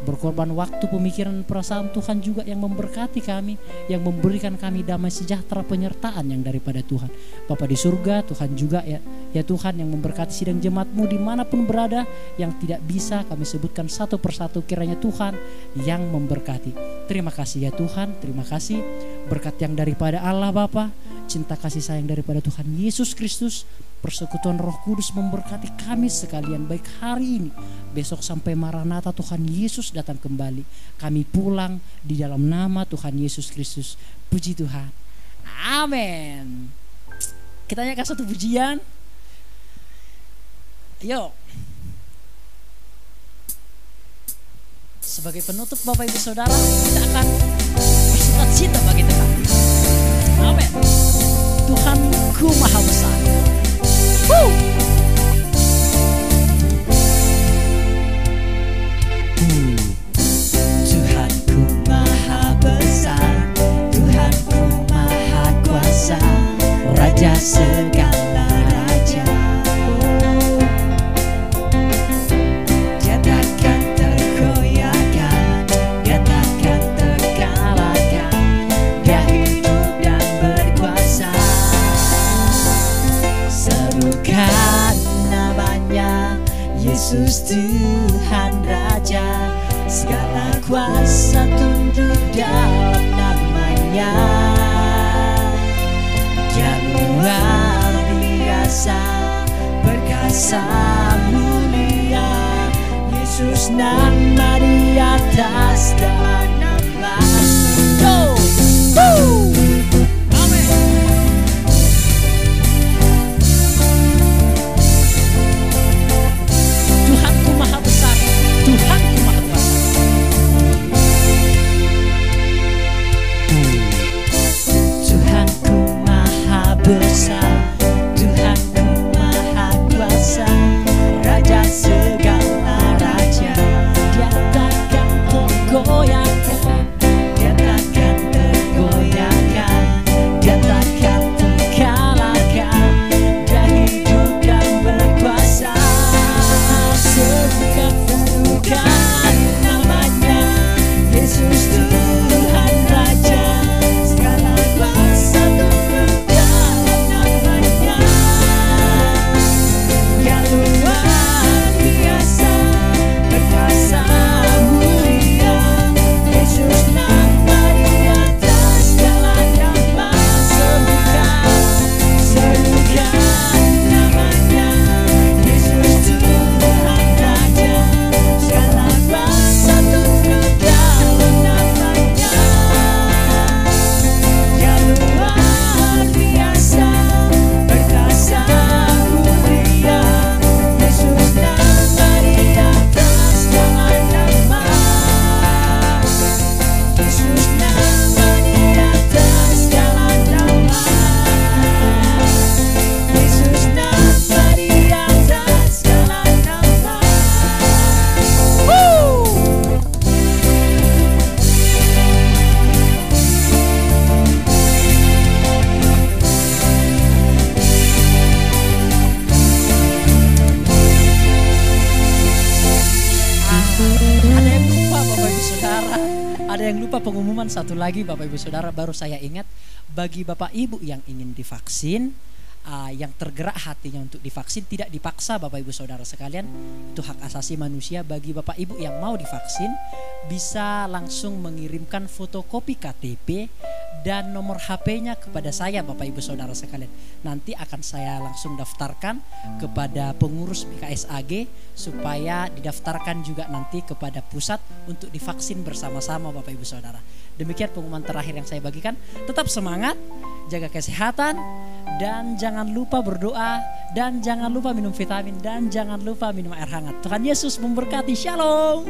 Speaker 1: berkorban waktu, pemikiran, perasaan, Tuhan juga yang memberkati kami, yang memberikan kami damai sejahtera, penyertaan yang daripada Tuhan. Bapa di surga, Tuhan juga ya Tuhan yang memberkati sidang jemaat-Mu dimanapun berada, yang tidak bisa kami sebutkan satu persatu, kiranya Tuhan yang memberkati. Terima kasih ya Tuhan, terima kasih. Berkat yang daripada Allah Bapa, cinta kasih sayang daripada Tuhan Yesus Kristus, persekutuan Roh Kudus memberkati kami sekalian baik hari ini, besok sampai Maranatha Tuhan Yesus datang kembali. Kami pulang di dalam nama Tuhan Yesus Kristus. Puji Tuhan. Amin. Kita nyanyikan satu pujian. Yuk. Sebagai penutup Bapak Ibu Saudara, kita akan bersuka cita bagi Tuhan. Amin. Tuhanku Maha Besar. Tuhanku Maha Besar, Tuhanku Maha Kuasa, Raja segala raja. Dia takkan terkoyakkan, Dia takkan terkalahkan, Dia hidup dan berkuasa. Serukan namanya, Yesus Tuhan Raja, segala kuasa tunduk dalam namanya. Dia luar biasa, perkasa mulia, Yesus nama di atas segala nama. Amin. Tuhanku Maha Besar, Tuhanku Maha Kuasa. Tuhanku Maha Besar, Tuhanku Maha Kuasa, Raja segala raja. Dia takkan tergoyahkan, Ada yang lupa pengumuman satu lagi Bapak Ibu Saudara, baru saya ingat, bagi Bapak Ibu yang ingin divaksin, yang tergerak hatinya untuk divaksin, tidak dipaksa Bapak Ibu Saudara sekalian, itu hak asasi manusia. Bagi Bapak Ibu yang mau divaksin, bisa langsung mengirimkan fotokopi KTP dan nomor HP-nya kepada saya Bapak Ibu Saudara sekalian. Nanti akan saya langsung daftarkan kepada pengurus BKSAG supaya didaftarkan juga nanti kepada pusat untuk divaksin bersama-sama Bapak Ibu Saudara. Demikian pengumuman terakhir yang saya bagikan. Tetap semangat, jaga kesehatan, dan jangan lupa berdoa, dan jangan lupa minum vitamin, dan jangan lupa minum air hangat. Tuhan Yesus memberkati. Shalom.